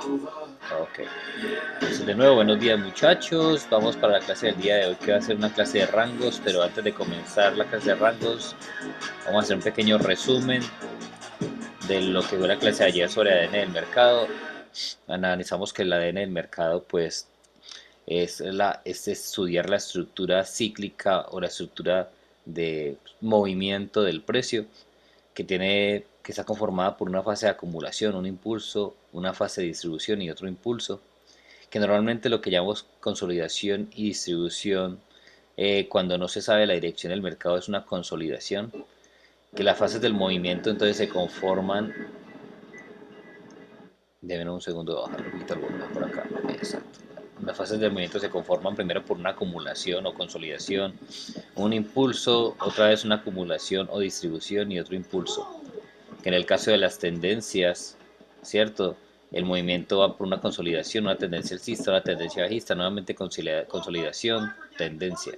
Ok. Entonces, de nuevo, buenos días muchachos. Vamos para la clase del día de hoy, que va a ser una clase de rangos, pero antes de comenzar la clase de rangos, vamos a hacer un pequeño resumen de lo que fue la clase de ayer sobre ADN del mercado. Analizamos que el ADN del mercado, pues, es estudiar la estructura cíclica o la estructura de movimiento del precio que está conformada por una fase de acumulación, un impulso, una fase de distribución y otro impulso, que normalmente lo que llamamos consolidación y distribución, cuando no se sabe la dirección del mercado, es una consolidación, que las fases del movimiento entonces se conforman, deben un segundo de bajar un poquito el volumen por acá, exacto. Las fases del movimiento se conforman primero por una acumulación o consolidación, un impulso, otra vez una acumulación o distribución y otro impulso. Que en el caso de las tendencias, ¿cierto? El movimiento va por una consolidación, una tendencia alcista, una tendencia bajista, nuevamente consolidación, tendencia.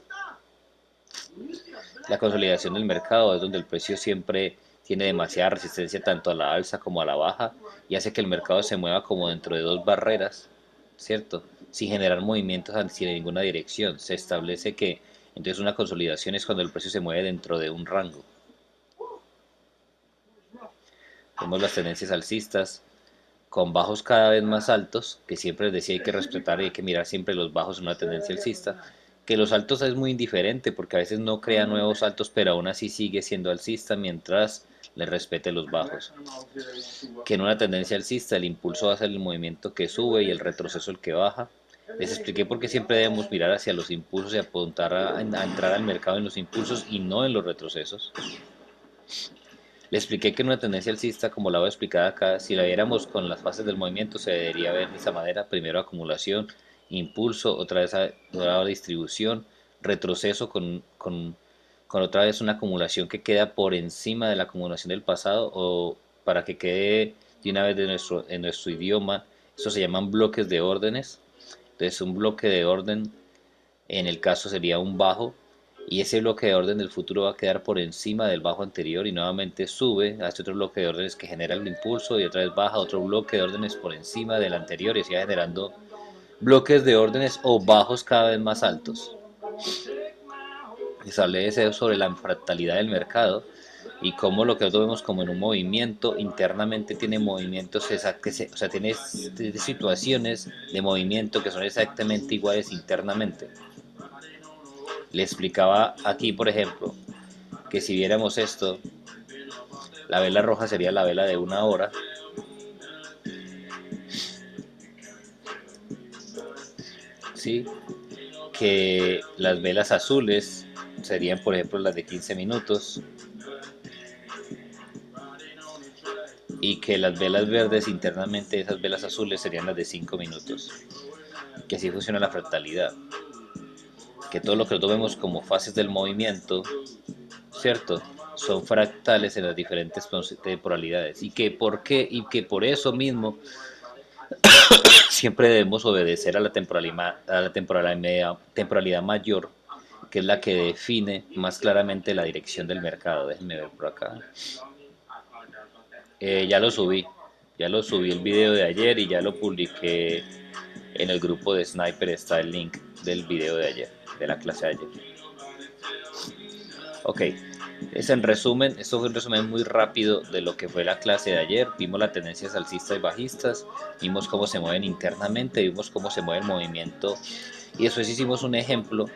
La consolidación del mercado es donde el precio siempre tiene demasiada resistencia tanto a la alza como a la baja y hace que el mercado se mueva como dentro de dos barreras, ¿cierto? Sin generar movimientos hacia ninguna dirección. Se establece que entonces una consolidación es cuando el precio se mueve dentro de un rango. Vemos las tendencias alcistas con bajos cada vez más altos, que siempre les decía hay que respetar y hay que mirar siempre los bajos en una tendencia alcista, que los altos es muy indiferente porque a veces no crea nuevos altos, pero aún así sigue siendo alcista mientras le respete los bajos. Que en una tendencia alcista el impulso va a ser el movimiento que sube y el retroceso el que baja. Les expliqué por qué siempre debemos mirar hacia los impulsos y apuntar a entrar al mercado en los impulsos y no en los retrocesos. Le expliqué que en una tendencia alcista, como la voy a explicar acá, si la viéramos con las fases del movimiento, se debería ver de esta manera: primero acumulación, impulso, otra vez distribución, retroceso con otra vez una acumulación que queda por encima de la acumulación del pasado, o para que quede de una vez en nuestro idioma, eso se llaman bloques de órdenes. Entonces un bloque de orden en el caso sería un bajo, y ese bloque de orden del futuro va a quedar por encima del bajo anterior y nuevamente sube a este otro bloque de órdenes que genera el impulso y otra vez baja otro bloque de órdenes por encima del anterior y así va generando bloques de órdenes o bajos cada vez más altos. Establece sobre la fractalidad del mercado y cómo lo que nosotros vemos como en un movimiento internamente tiene movimientos, o sea, tiene situaciones de movimiento que son exactamente iguales internamente. Le explicaba aquí, por ejemplo, que si viéramos esto, la vela roja sería la vela de una hora, ¿sí? Que las velas azules serían, por ejemplo, las de 15 minutos, y que las velas verdes internamente, esas velas azules, serían las de 5 minutos. Que así funciona la fractalidad. Que todo lo que nosotros vemos como fases del movimiento, ¿cierto? Son fractales en las diferentes temporalidades. Y que por eso mismo siempre debemos obedecer a la temporalidad mayor, que es la que define más claramente la dirección del mercado. Déjenme ver por acá. Ya lo subí, el video de ayer y ya lo publiqué en el grupo de Sniper. Está el link del video de ayer, de la clase de ayer. Ok, es en resumen, esto fue un resumen muy rápido de lo que fue la clase de ayer. Vimos las tendencias alcistas y bajistas, vimos cómo se mueven internamente, vimos cómo se mueve el movimiento y después hicimos un ejemplo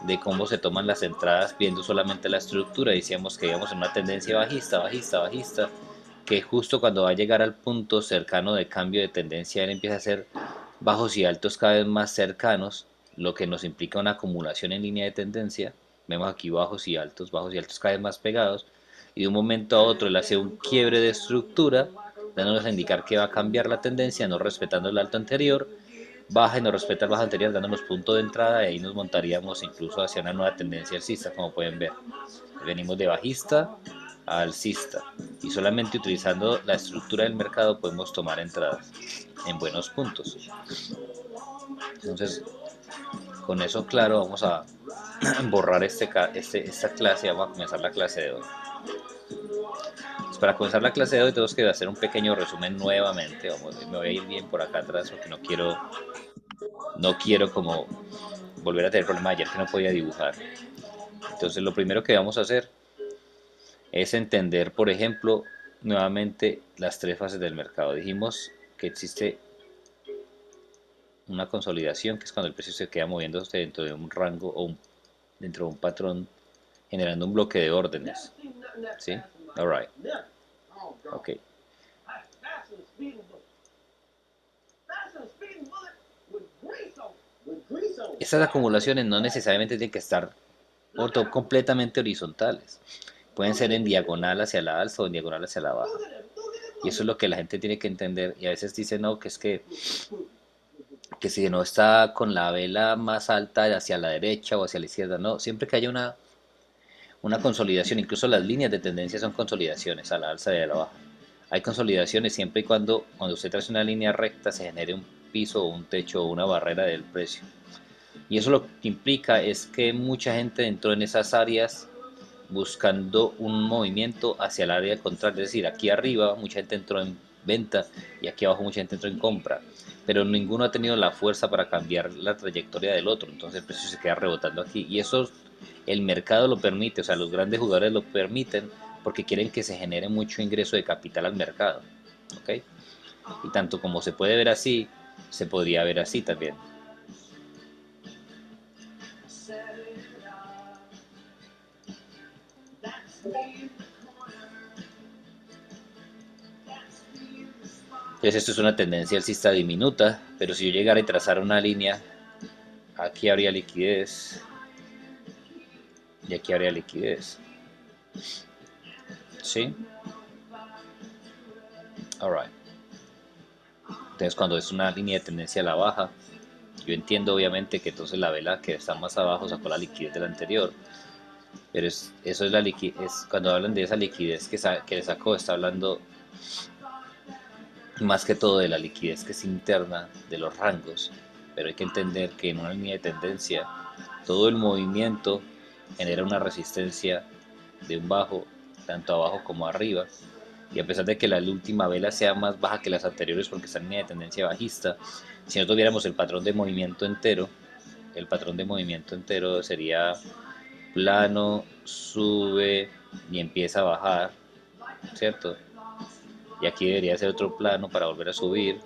de cómo se toman las entradas viendo solamente la estructura. Decíamos que íbamos en una tendencia bajista, bajista, bajista, que justo cuando va a llegar al punto cercano de cambio de tendencia él empieza a hacer bajos y altos cada vez más cercanos, lo que nos implica una acumulación en línea de tendencia. Vemos aquí bajos y altos cada vez más pegados, y de un momento a otro él hace un quiebre de estructura, dándonos a indicar que va a cambiar la tendencia, no respetando el alto anterior, baja y nos respeta el bajo anterior, dándonos punto de entrada, y ahí nos montaríamos incluso hacia una nueva tendencia alcista, como pueden ver. Venimos de bajista a alcista, y solamente utilizando la estructura del mercado podemos tomar entradas en buenos puntos. Entonces, con eso claro, vamos a borrar esta clase y vamos a comenzar la clase de hoy. Para comenzar la clase de hoy tenemos que hacer un pequeño resumen nuevamente. Me voy a ir bien por acá atrás porque no quiero como volver a tener el problema de ayer que no podía dibujar. Entonces lo primero que vamos a hacer es entender, por ejemplo, nuevamente las tres fases del mercado. Dijimos que existe una consolidación, que es cuando el precio se queda moviéndose dentro de un rango dentro de un patrón, generando un bloque de órdenes. ¿Sí? Alright. Ok. Estas acumulaciones no necesariamente tienen que estar completamente horizontales. Pueden ser en diagonal hacia la alza o en diagonal hacia la baja. Y eso es lo que la gente tiene que entender. Y a veces dicen, no, que es que si no está con la vela más alta hacia la derecha o hacia la izquierda, no. Siempre que haya una consolidación, incluso las líneas de tendencia son consolidaciones a la alza y a la baja. Hay consolidaciones siempre y cuando usted trace una línea recta se genere un piso o un techo o una barrera del precio. Y eso lo que implica es que mucha gente entró en esas áreas buscando un movimiento hacia el área contraria. Es decir, aquí arriba mucha gente entró en venta y aquí abajo mucha gente entró en compra. Pero ninguno ha tenido la fuerza para cambiar la trayectoria del otro. Entonces el precio se queda rebotando aquí. Y eso el mercado lo permite, o sea, los grandes jugadores lo permiten porque quieren que se genere mucho ingreso de capital al mercado. ¿Ok? Y tanto como se puede ver así, se podría ver así también. Entonces esto es una tendencia alcista diminuta, pero si yo llegara y trazara una línea, aquí habría liquidez y aquí habría liquidez. ¿Sí? Alright. Entonces cuando es una línea de tendencia a la baja, yo entiendo obviamente que entonces la vela que está más abajo sacó la liquidez de la anterior, pero eso es la liquidez. Cuando hablan de esa liquidez que le sacó, está hablando más que todo de la liquidez que es interna de los rangos, pero hay que entender que en una línea de tendencia todo el movimiento genera una resistencia de un bajo, tanto abajo como arriba, y a pesar de que la última vela sea más baja que las anteriores porque está en línea de tendencia bajista, si nosotros viéramos el patrón de movimiento entero, el patrón de movimiento entero sería plano, sube y empieza a bajar, ¿cierto? Y aquí debería ser otro plano para volver a subir.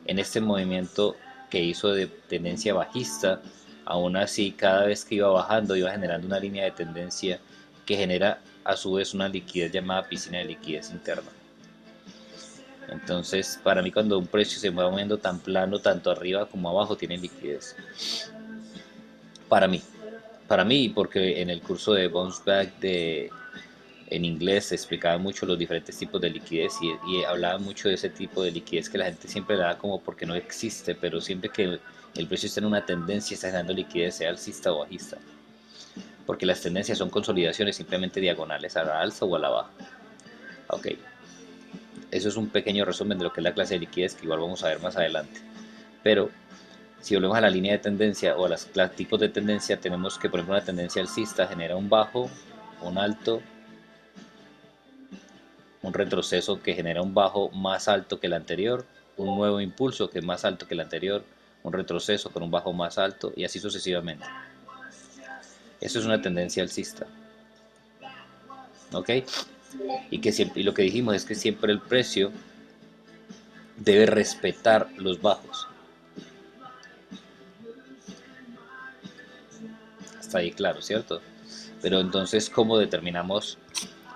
En este movimiento que hizo de tendencia bajista, aún así cada vez que iba bajando iba generando una línea de tendencia que genera a su vez una liquidez llamada piscina de liquidez interna. Entonces, para mí cuando un precio se va moviendo tan plano, tanto arriba como abajo, tiene liquidez. Para mí, porque en el curso de Bounce Back en inglés se explicaba mucho los diferentes tipos de liquidez y hablaba mucho de ese tipo de liquidez que la gente siempre la da como porque no existe, pero siempre que el precio está en una tendencia está generando liquidez, sea alcista o bajista, porque las tendencias son consolidaciones simplemente diagonales a la alza o a la baja. Ok, eso es un pequeño resumen de lo que es la clase de liquidez que igual vamos a ver más adelante, pero si volvemos a la línea de tendencia o a los tipos de tendencia, tenemos que por ejemplo una tendencia alcista genera un bajo, un alto, un retroceso que genera un bajo más alto que el anterior, un nuevo impulso que es más alto que el anterior, un retroceso con un bajo más alto y así sucesivamente. Eso es una tendencia alcista. ¿Ok? Y lo que dijimos es que siempre el precio debe respetar los bajos. Hasta ahí claro, ¿cierto? Pero entonces, ¿cómo determinamos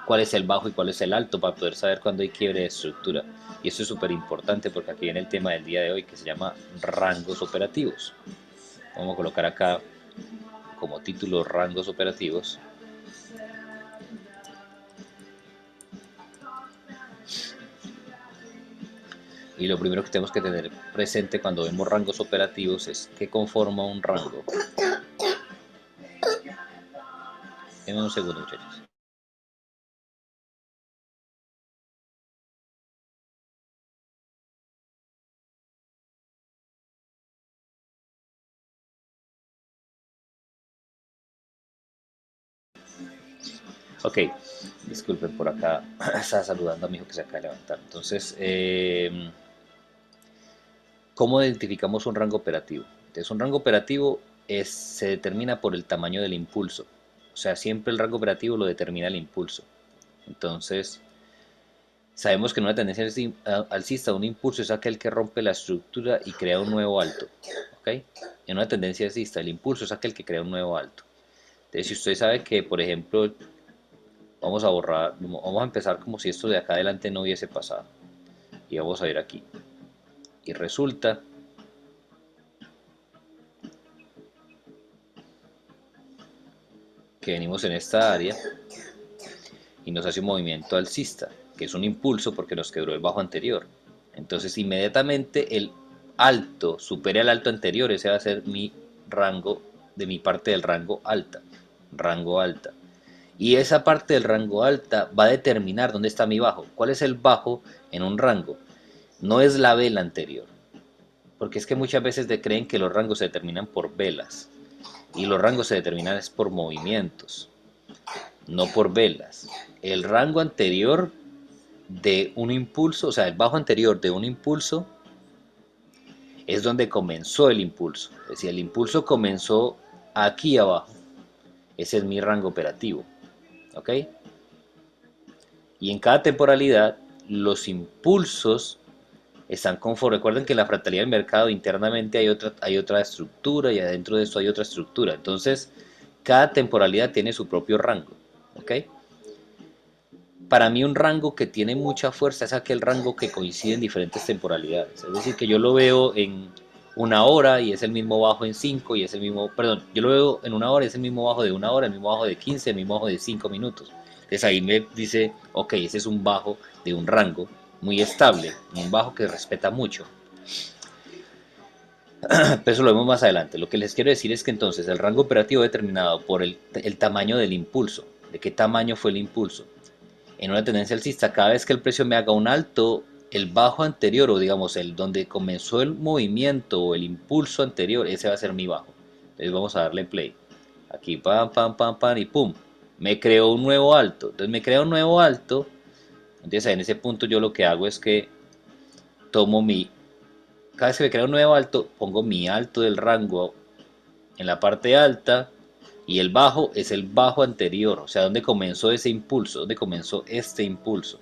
cuál es el bajo y cuál es el alto para poder saber cuándo hay quiebre de estructura? Y eso es súper importante porque aquí viene el tema del día de hoy que se llama rangos operativos. Vamos a colocar acá como título rangos operativos. Y lo primero que tenemos que tener presente cuando vemos rangos operativos es qué conforma un rango. Denme un segundo, muchachos. Ok, disculpen por acá, estaba saludando a mi hijo que se acaba de levantar. Entonces, ¿cómo identificamos un rango operativo? Entonces, un rango operativo se determina por el tamaño del impulso. O sea, siempre el rango operativo lo determina el impulso. Entonces, sabemos que en una tendencia alcista un impulso es aquel que rompe la estructura y crea un nuevo alto. ¿Ok? En una tendencia alcista el impulso es aquel que crea un nuevo alto. Entonces, si usted sabe que, por ejemplo, vamos a borrar, vamos a empezar como si esto de acá adelante no hubiese pasado. Y vamos a ir aquí. Y resulta que venimos en esta área y nos hace un movimiento alcista, que es un impulso porque nos quebró el bajo anterior. Entonces inmediatamente el alto supere al alto anterior, ese va a ser mi rango de mi parte del rango alta. Y esa parte del rango alta va a determinar dónde está mi bajo. ¿Cuál es el bajo en un rango? No es la vela anterior, porque es que muchas veces creen que los rangos se determinan por velas y los rangos se determinan es por movimientos, no por velas. El rango anterior de un impulso, o sea, el bajo anterior de un impulso es donde comenzó el impulso. Es decir, el impulso comenzó aquí abajo. Ese es mi rango operativo. ¿Ok? Y en cada temporalidad, los impulsos están conforme. Recuerden que en la fractalidad del mercado internamente hay otra estructura y adentro de esto hay otra estructura. Entonces, cada temporalidad tiene su propio rango. ¿Ok? Para mí un rango que tiene mucha fuerza es aquel rango que coincide en diferentes temporalidades. Es decir, que yo lo veo en una hora y es el mismo bajo en 5 y es el mismo, perdón, yo lo veo en una hora y es el mismo bajo de una hora, el mismo bajo de 15, el mismo bajo de 5 minutos. Entonces ahí me dice, ok, ese es un bajo de un rango muy estable, un bajo que respeta mucho. Pero eso lo vemos más adelante. Lo que les quiero decir es que entonces el rango operativo determinado por el tamaño del impulso, de qué tamaño fue el impulso. En una tendencia alcista, cada vez que el precio me haga un alto, el bajo anterior, o digamos el donde comenzó el movimiento o el impulso anterior, ese va a ser mi bajo. Entonces vamos a darle play. Aquí pam, pam, pam, pam y pum. Me creó un nuevo alto. Entonces me crea un nuevo alto. Entonces en ese punto yo lo que hago es que tomo mi... Cada vez que me crea un nuevo alto, pongo mi alto del rango en la parte alta y el bajo es el bajo anterior, o sea, donde comenzó ese impulso, donde comenzó este impulso.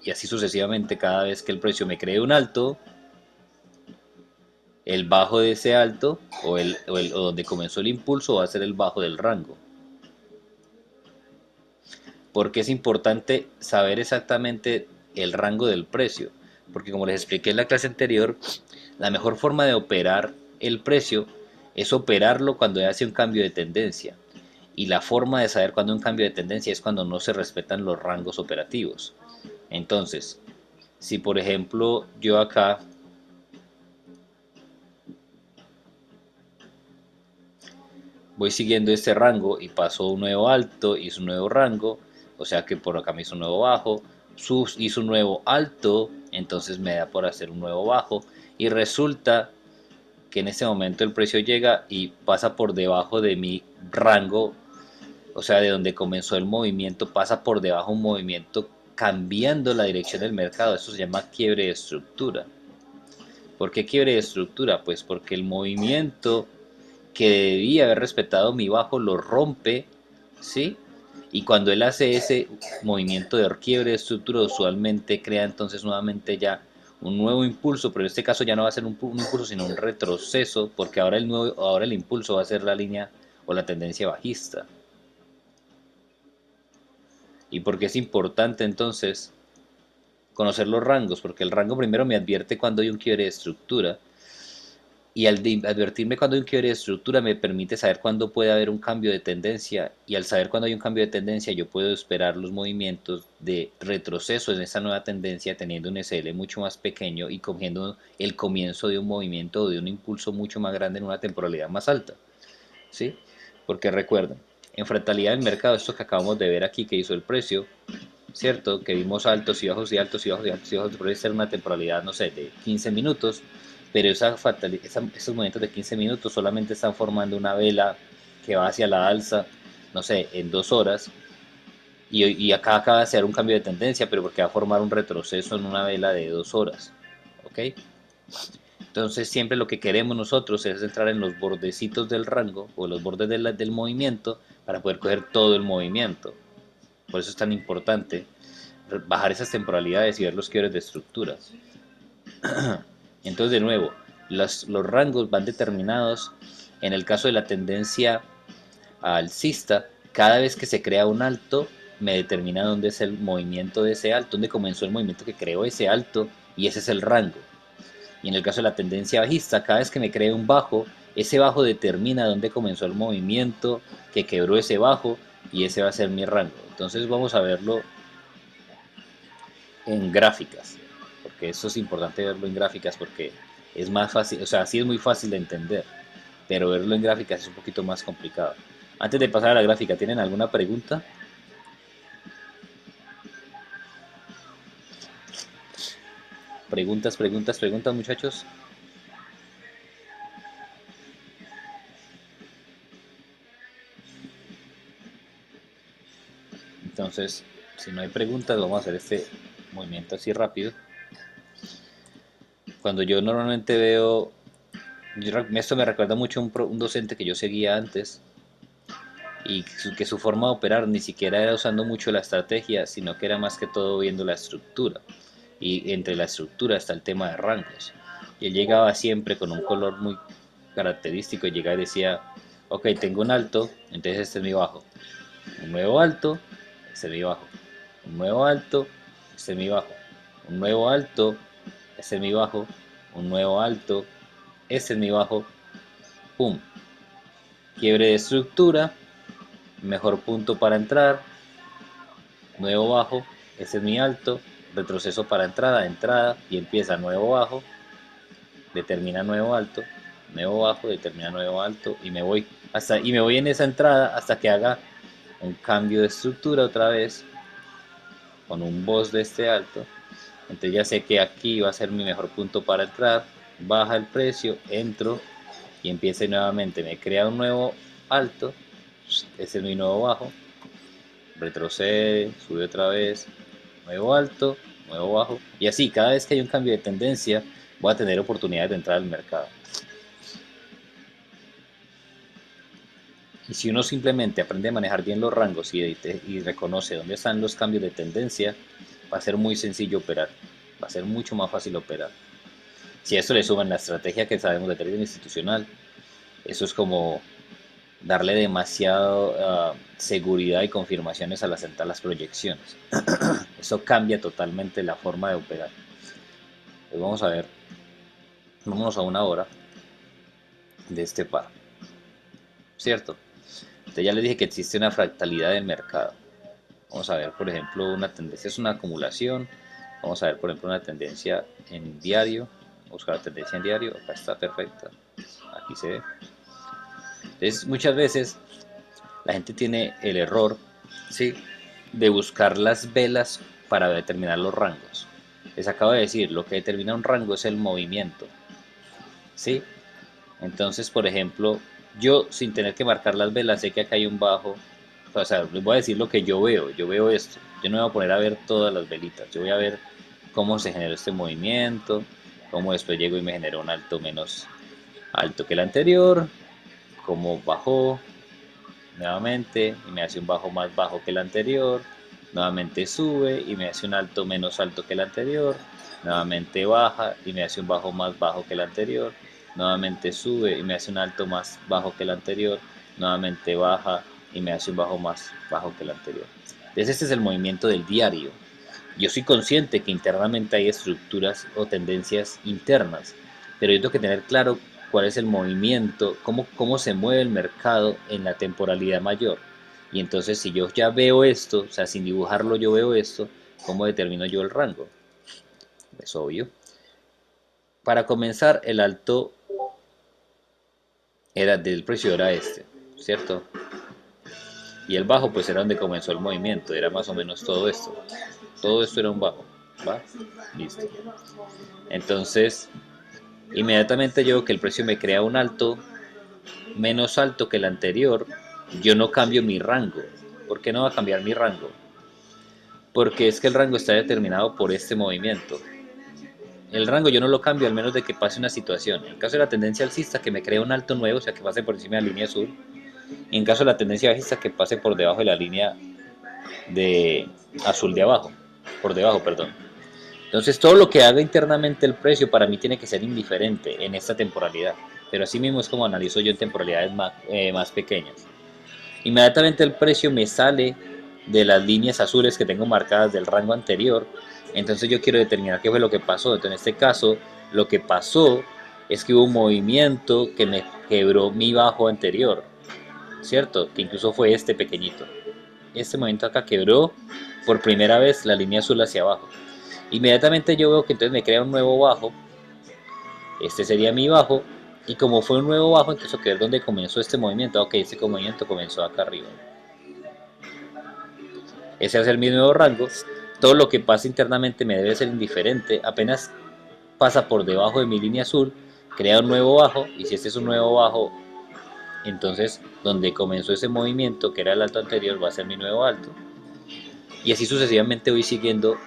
Y así sucesivamente cada vez que el precio me cree un alto, el bajo de ese alto o donde comenzó el impulso va a ser el bajo del rango. Porque es importante saber exactamente el rango del precio. Porque como les expliqué en la clase anterior, la mejor forma de operar el precio es operarlo cuando hace un cambio de tendencia. Y la forma de saber cuándo un cambio de tendencia es cuando no se respetan los rangos operativos. Entonces, si por ejemplo yo acá voy siguiendo este rango y paso un nuevo alto, hizo un nuevo rango, o sea que por acá me hizo un nuevo bajo, hizo un nuevo alto, entonces me da por hacer un nuevo bajo y resulta que en este momento el precio llega y pasa por debajo de mi rango, o sea, de donde comenzó el movimiento, pasa por debajo un movimiento cambiando la dirección del mercado, eso se llama quiebre de estructura. ¿Por qué quiebre de estructura? Pues porque el movimiento que debía haber respetado mi bajo lo rompe, ¿sí? Y cuando él hace ese movimiento de quiebre de estructura, usualmente crea entonces nuevamente ya un nuevo impulso, pero en este caso ya no va a ser un impulso, sino un retroceso, porque ahora el impulso va a ser la línea o la tendencia bajista. ¿Y por qué es importante entonces conocer los rangos? Porque el rango primero me advierte cuando hay un quiebre de estructura, y al advertirme cuando hay un quiebre de estructura me permite saber cuándo puede haber un cambio de tendencia y al saber cuándo hay un cambio de tendencia yo puedo esperar los movimientos de retroceso en esa nueva tendencia teniendo un SL mucho más pequeño y cogiendo el comienzo de un movimiento o de un impulso mucho más grande en una temporalidad más alta, ¿sí? Porque recuerden, en fractalidad del mercado, esto que acabamos de ver aquí que hizo el precio, ¿cierto? Que vimos altos y bajos y altos y bajos y altos y bajos, puede ser una temporalidad, no sé, de 15 minutos, pero esos momentos de 15 minutos solamente están formando una vela que va hacia la alza no sé, en 2 horas, y acá acaba de hacer un cambio de tendencia, pero porque va a formar un retroceso en una vela de 2 horas. ¿Ok? Entonces siempre lo que queremos nosotros es entrar en los bordecitos del rango o los bordes del movimiento para poder coger todo el movimiento. Por eso es tan importante bajar esas temporalidades y ver los quiebres de estructuras. Entonces de nuevo, los rangos van determinados en el caso de la tendencia alcista. Cada vez que se crea un alto, me determina dónde es el movimiento de ese alto, dónde comenzó el movimiento que creó ese alto, y ese es el rango. Y en el caso de la tendencia bajista, cada vez que me cree un bajo, ese bajo determina dónde comenzó el movimiento que quebró ese bajo, y ese va a ser mi rango. Entonces vamos a verlo en gráficas, porque eso es importante verlo en gráficas porque es más fácil, o sea, sí es muy fácil de entender, pero verlo en gráficas es un poquito más complicado. Antes de pasar a la gráfica, ¿tienen alguna pregunta? Preguntas, preguntas, preguntas, muchachos. Entonces, si no hay preguntas, vamos a hacer este movimiento así rápido. Cuando yo normalmente veo, esto me recuerda mucho a un docente que yo seguía antes, y que su forma de operar ni siquiera era usando mucho la estrategia, sino que era más que todo viendo la estructura. Y entre la estructura está el tema de rangos. Y él llegaba siempre con un color muy característico y llegaba y decía, ok, tengo un alto, entonces este es mi bajo. Un nuevo alto, este es mi bajo. Un nuevo alto, este es mi bajo. Un nuevo alto, este es mi bajo. Un nuevo alto, este es mi bajo. Pum. Quiebre de estructura, mejor punto para entrar, nuevo bajo, este es mi alto, retroceso para entrada, entrada, y empieza nuevo bajo, determina nuevo alto, nuevo bajo, determina nuevo alto, y me voy en esa entrada hasta que haga un cambio de estructura otra vez con un boss de este alto. Entonces ya sé que aquí va a ser mi mejor punto para entrar, baja el precio, entro y empieza nuevamente, me crea un nuevo alto, ese es mi nuevo bajo, retrocede, sube otra vez, nuevo alto, nuevo bajo, y así cada vez que hay un cambio de tendencia voy a tener oportunidades de entrar al mercado. Y si uno simplemente aprende a manejar bien los rangos y reconoce dónde están los cambios de tendencia, va a ser muy sencillo operar, va a ser mucho más fácil operar. Si a esto le suman la estrategia que sabemos de trading institucional, eso es como darle demasiada seguridad y confirmaciones a las proyecciones. Eso cambia totalmente la forma de operar. Pues vamos a ver, vámonos a una hora de este par, ¿cierto? Entonces ya les dije que existe una fractalidad del mercado. Vamos a ver, por ejemplo, una tendencia es una acumulación. Vamos a ver, por ejemplo, una tendencia en diario. Vamos a buscar la tendencia en diario. Acá está perfecta. Aquí se ve. Entonces, muchas veces la gente tiene el error, ¿sí?, de buscar las velas para determinar los rangos. Les acabo de decir, lo que determina un rango es el movimiento, ¿sí? Entonces, por ejemplo, yo sin tener que marcar las velas, sé que acá hay un bajo. O sea, les voy a decir lo que yo veo esto. Yo no me voy a poner a ver todas las velitas, yo voy a ver cómo se generó este movimiento, cómo después llego y me generó un alto menos alto que el anterior, cómo bajó nuevamente y me hace un bajo más bajo que el anterior, nuevamente sube y me hace un alto menos alto que el anterior, nuevamente baja y me hace un bajo más bajo que el anterior, nuevamente sube y me hace un alto más bajo que el anterior, nuevamente baja y me hace un bajo más bajo que el anterior. Entonces este es el movimiento del diario. Yo soy consciente que internamente hay estructuras o tendencias internas, pero yo tengo que tener claro cuál es el movimiento, cómo se mueve el mercado en la temporalidad mayor. Y entonces si yo ya veo esto, o sea, sin dibujarlo yo veo esto, ¿cómo determino yo el rango? Es obvio. Para comenzar, el alto era del precio era este, ¿cierto? Y el bajo pues era donde comenzó el movimiento, era más o menos todo esto. Todo esto era un bajo, ¿va? Listo. Entonces, inmediatamente yo veo que el precio me crea un alto menos alto que el anterior, yo no cambio mi rango. ¿Por qué no va a cambiar mi rango? Porque es que el rango está determinado por este movimiento. El rango yo no lo cambio al menos de que pase una situación. En caso de la tendencia alcista, que me crea un alto nuevo, o sea que pase por encima de la línea azul. Y en caso de la tendencia bajista, que pase por debajo de la línea de azul de abajo. Por debajo, perdón. Entonces todo lo que haga internamente el precio para mí tiene que ser indiferente en esta temporalidad. Pero así mismo es como analizo yo en temporalidades más pequeñas. Inmediatamente el precio me sale de las líneas azules que tengo marcadas del rango anterior. Entonces yo quiero determinar qué fue lo que pasó. Entonces en este caso lo que pasó es que hubo un movimiento que me quebró mi bajo anterior, ¿cierto? Que incluso fue este pequeñito. Este movimiento acá quebró por primera vez la línea azul hacia abajo. Inmediatamente yo veo que entonces me crea un nuevo bajo. Este sería mi bajo. Y como fue un nuevo bajo, entonces que ver dónde comenzó este movimiento. Ok, este movimiento comenzó acá arriba. Ese va a ser mi nuevo rango. Todo lo que pasa internamente me debe ser indiferente. Apenas pasa por debajo de mi línea azul, crea un nuevo bajo. Y si este es un nuevo bajo, entonces donde comenzó ese movimiento, que era el alto anterior, va a ser mi nuevo alto. Y así sucesivamente voy siguiendo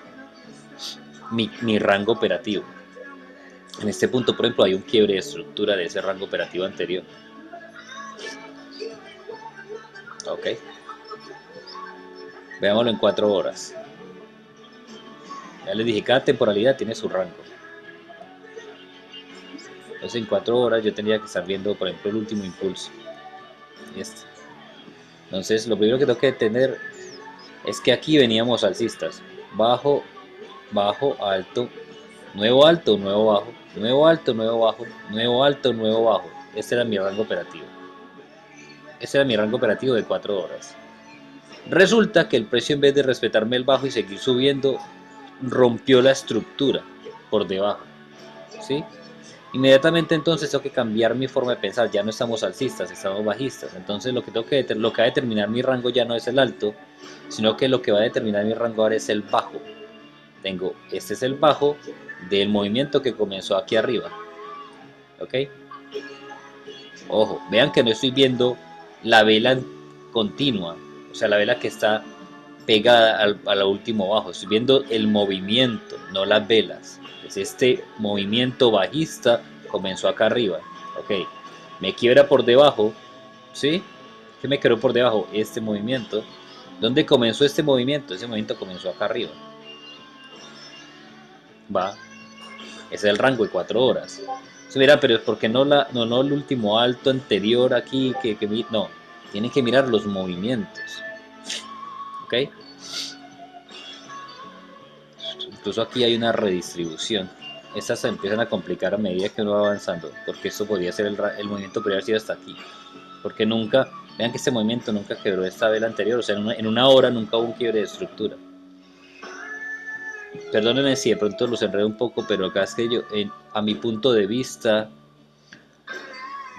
mi rango operativo. En este punto, por ejemplo, hay un quiebre de estructura de ese rango operativo anterior. Ok. Veámoslo en 4 horas. Ya les dije, cada temporalidad tiene su rango. Entonces en 4 horas yo tendría que estar viendo, por ejemplo, el último impulso. Este. Entonces lo primero que tengo que tener es que aquí veníamos alcistas. Bajo, bajo, alto, nuevo bajo, nuevo alto, nuevo bajo, nuevo alto, nuevo bajo. Este era mi rango operativo. Este era mi rango operativo de 4 horas. Resulta que el precio, en vez de respetarme el bajo y seguir subiendo, rompió la estructura por debajo, ¿sí? Inmediatamente entonces tengo que cambiar mi forma de pensar. Ya no estamos alcistas, estamos bajistas. Entonces lo que va a determinar mi rango ya no es el alto, sino que lo que va a determinar mi rango ahora es el bajo. Este es el bajo del movimiento que comenzó aquí arriba. ¿Ok? Ojo, vean que no estoy viendo la vela continua, o sea, la vela que está pegada al último bajo. Estoy viendo el movimiento, no las velas. Es este movimiento bajista comenzó acá arriba. Ok, me quiebra por debajo, ¿sí? ¿Qué me quebró por debajo? Este movimiento. ¿Dónde comenzó este movimiento? Ese movimiento comenzó acá arriba. Va, ese es el rango de 4 horas. Entonces, mira, pero ¿por qué no el último alto anterior aquí? No, tienen que mirar los movimientos. ¿Ok? Incluso aquí hay una redistribución. Estas se empiezan a complicar a medida que uno va avanzando, porque esto podría ser el movimiento podría haber sido hasta aquí. Porque nunca, vean que este movimiento nunca quebró esta vela anterior, o sea, en una hora nunca hubo un quiebre de estructura. Perdónenme si de pronto los enredo un poco, pero acá es que a mi punto de vista,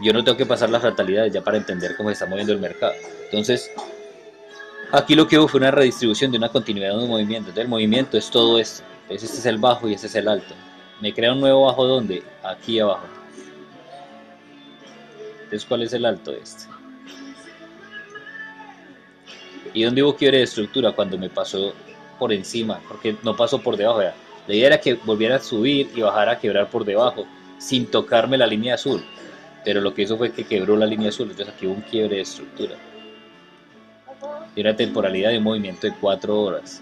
yo no tengo que pasar las fatalidades ya para entender cómo se está moviendo el mercado. Entonces, aquí lo que hubo fue una redistribución de una continuidad de un movimiento. Entonces, el movimiento es todo esto. Entonces, este es el bajo y este es el alto. Me crea un nuevo bajo, ¿dónde? Aquí abajo. Entonces, ¿cuál es el alto de este? ¿Y dónde hubo quiebre de estructura? Cuando me pasó por encima, porque no pasó por debajo. ¿Verdad? La idea era que volviera a subir y bajara a quebrar por debajo, sin tocarme la línea azul. Pero lo que hizo fue que quebró la línea azul. Entonces, aquí hubo un quiebre de estructura. Y una temporalidad de un movimiento de 4 horas.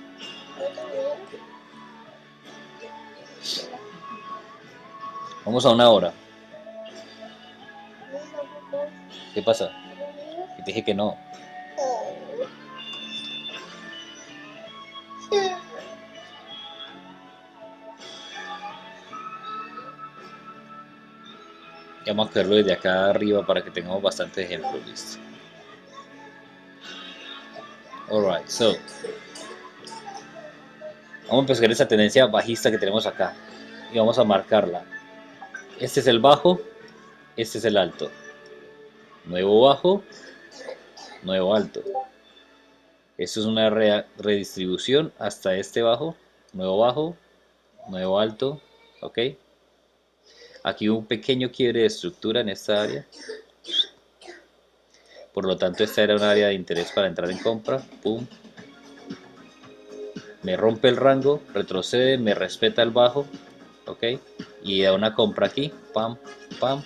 Vamos a una hora. ¿Qué pasa? Que te dije que no. Ya vamos a cogerlo desde acá arriba para que tengamos bastantes ejemplos. Listo. Alright, so. Vamos a empezar esa tendencia bajista que tenemos acá. Y vamos a marcarla. Este es el bajo, este es el alto. Nuevo bajo, nuevo alto. Esto es una redistribución hasta este bajo, nuevo alto, ¿ok? Aquí hubo un pequeño quiebre de estructura en esta área. Por lo tanto, esta era un área de interés para entrar en compra. Pum. Me rompe el rango, retrocede, me respeta el bajo. Ok. Y da una compra aquí. Pam, pam.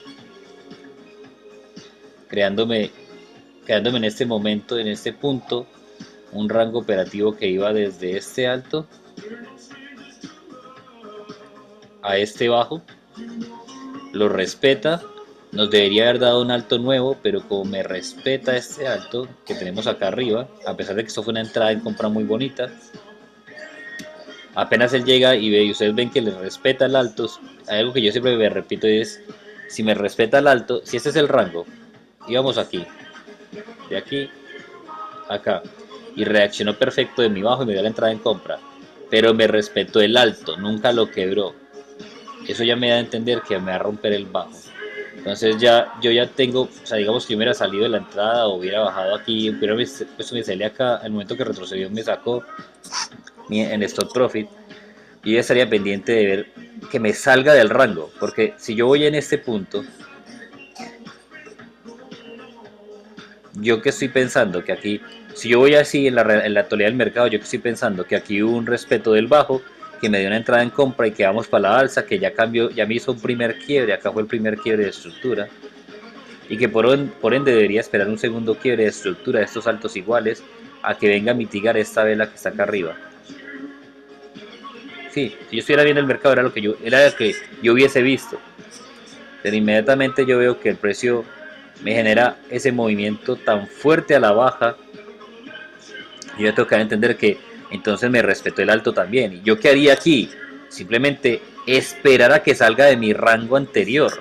Creándome en este momento, en este punto, un rango operativo que iba desde este alto a este bajo. Lo respeta. Nos debería haber dado un alto nuevo, pero como me respeta este alto que tenemos acá arriba, a pesar de que esto fue una entrada en compra muy bonita, apenas él llega y ve, y ustedes ven que le respeta el alto, hay algo que yo siempre me repito y es, si me respeta el alto, si este es el rango, íbamos aquí, de aquí a acá, y reaccionó perfecto de mi bajo y me dio la entrada en compra, pero me respetó el alto, nunca lo quebró. Eso ya me da a entender que me va a romper el bajo. Entonces ya yo ya tengo, o sea, digamos que yo hubiera salido de la entrada o hubiera bajado aquí, hubiera puesto mi CL acá, al momento que retrocedió me sacó en stop profit y yo estaría pendiente de ver que me salga del rango, porque si yo voy en este punto, yo que estoy pensando que aquí, si yo voy así en la actualidad del mercado, yo que estoy pensando que aquí hubo un respeto del bajo, que me dio una entrada en compra y que vamos para la alza, que ya cambió, ya me hizo un primer quiebre, acá fue el primer quiebre de estructura, y que por ende debería esperar un segundo quiebre de estructura de estos altos iguales a que venga a mitigar esta vela que está acá arriba. Sí, si yo estuviera viendo el mercado era lo que yo hubiese visto. Pero inmediatamente yo veo que el precio me genera ese movimiento tan fuerte a la baja, y yo tengo que entender que entonces me respetó el alto también. ¿Y yo qué haría aquí? Simplemente esperar a que salga de mi rango anterior.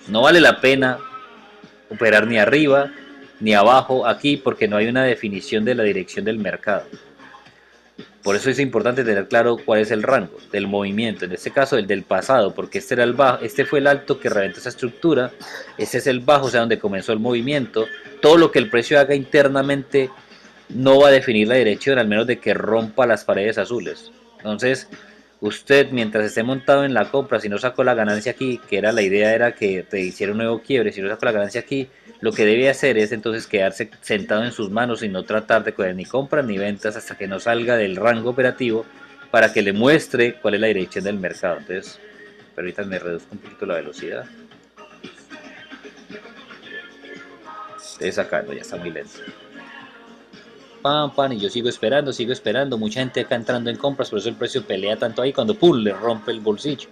No vale la pena operar ni arriba ni abajo aquí porque no hay una definición de la dirección del mercado. Por eso es importante tener claro cuál es el rango del movimiento, en este caso el del pasado, porque este era el bajo, este fue el alto que reventó esa estructura, este es el bajo, o sea, donde comenzó el movimiento. Todo lo que el precio haga internamente no va a definir la dirección, al menos de que rompa las paredes azules. Entonces, usted mientras esté montado en la compra, si no sacó la ganancia aquí, que era la idea era que te hiciera un nuevo quiebre, si no sacó la ganancia aquí, lo que debe hacer es entonces quedarse sentado en sus manos y no tratar de coger ni compras ni ventas hasta que no salga del rango operativo para que le muestre cuál es la dirección del mercado. Entonces, pero ahorita me reduzco un poquito la velocidad. Estoy sacando, ya está muy lento. Pam, pam, y yo sigo esperando, mucha gente acá entrando en compras, por eso el precio pelea tanto ahí cuando ¡pum! Le rompe el bolsillo.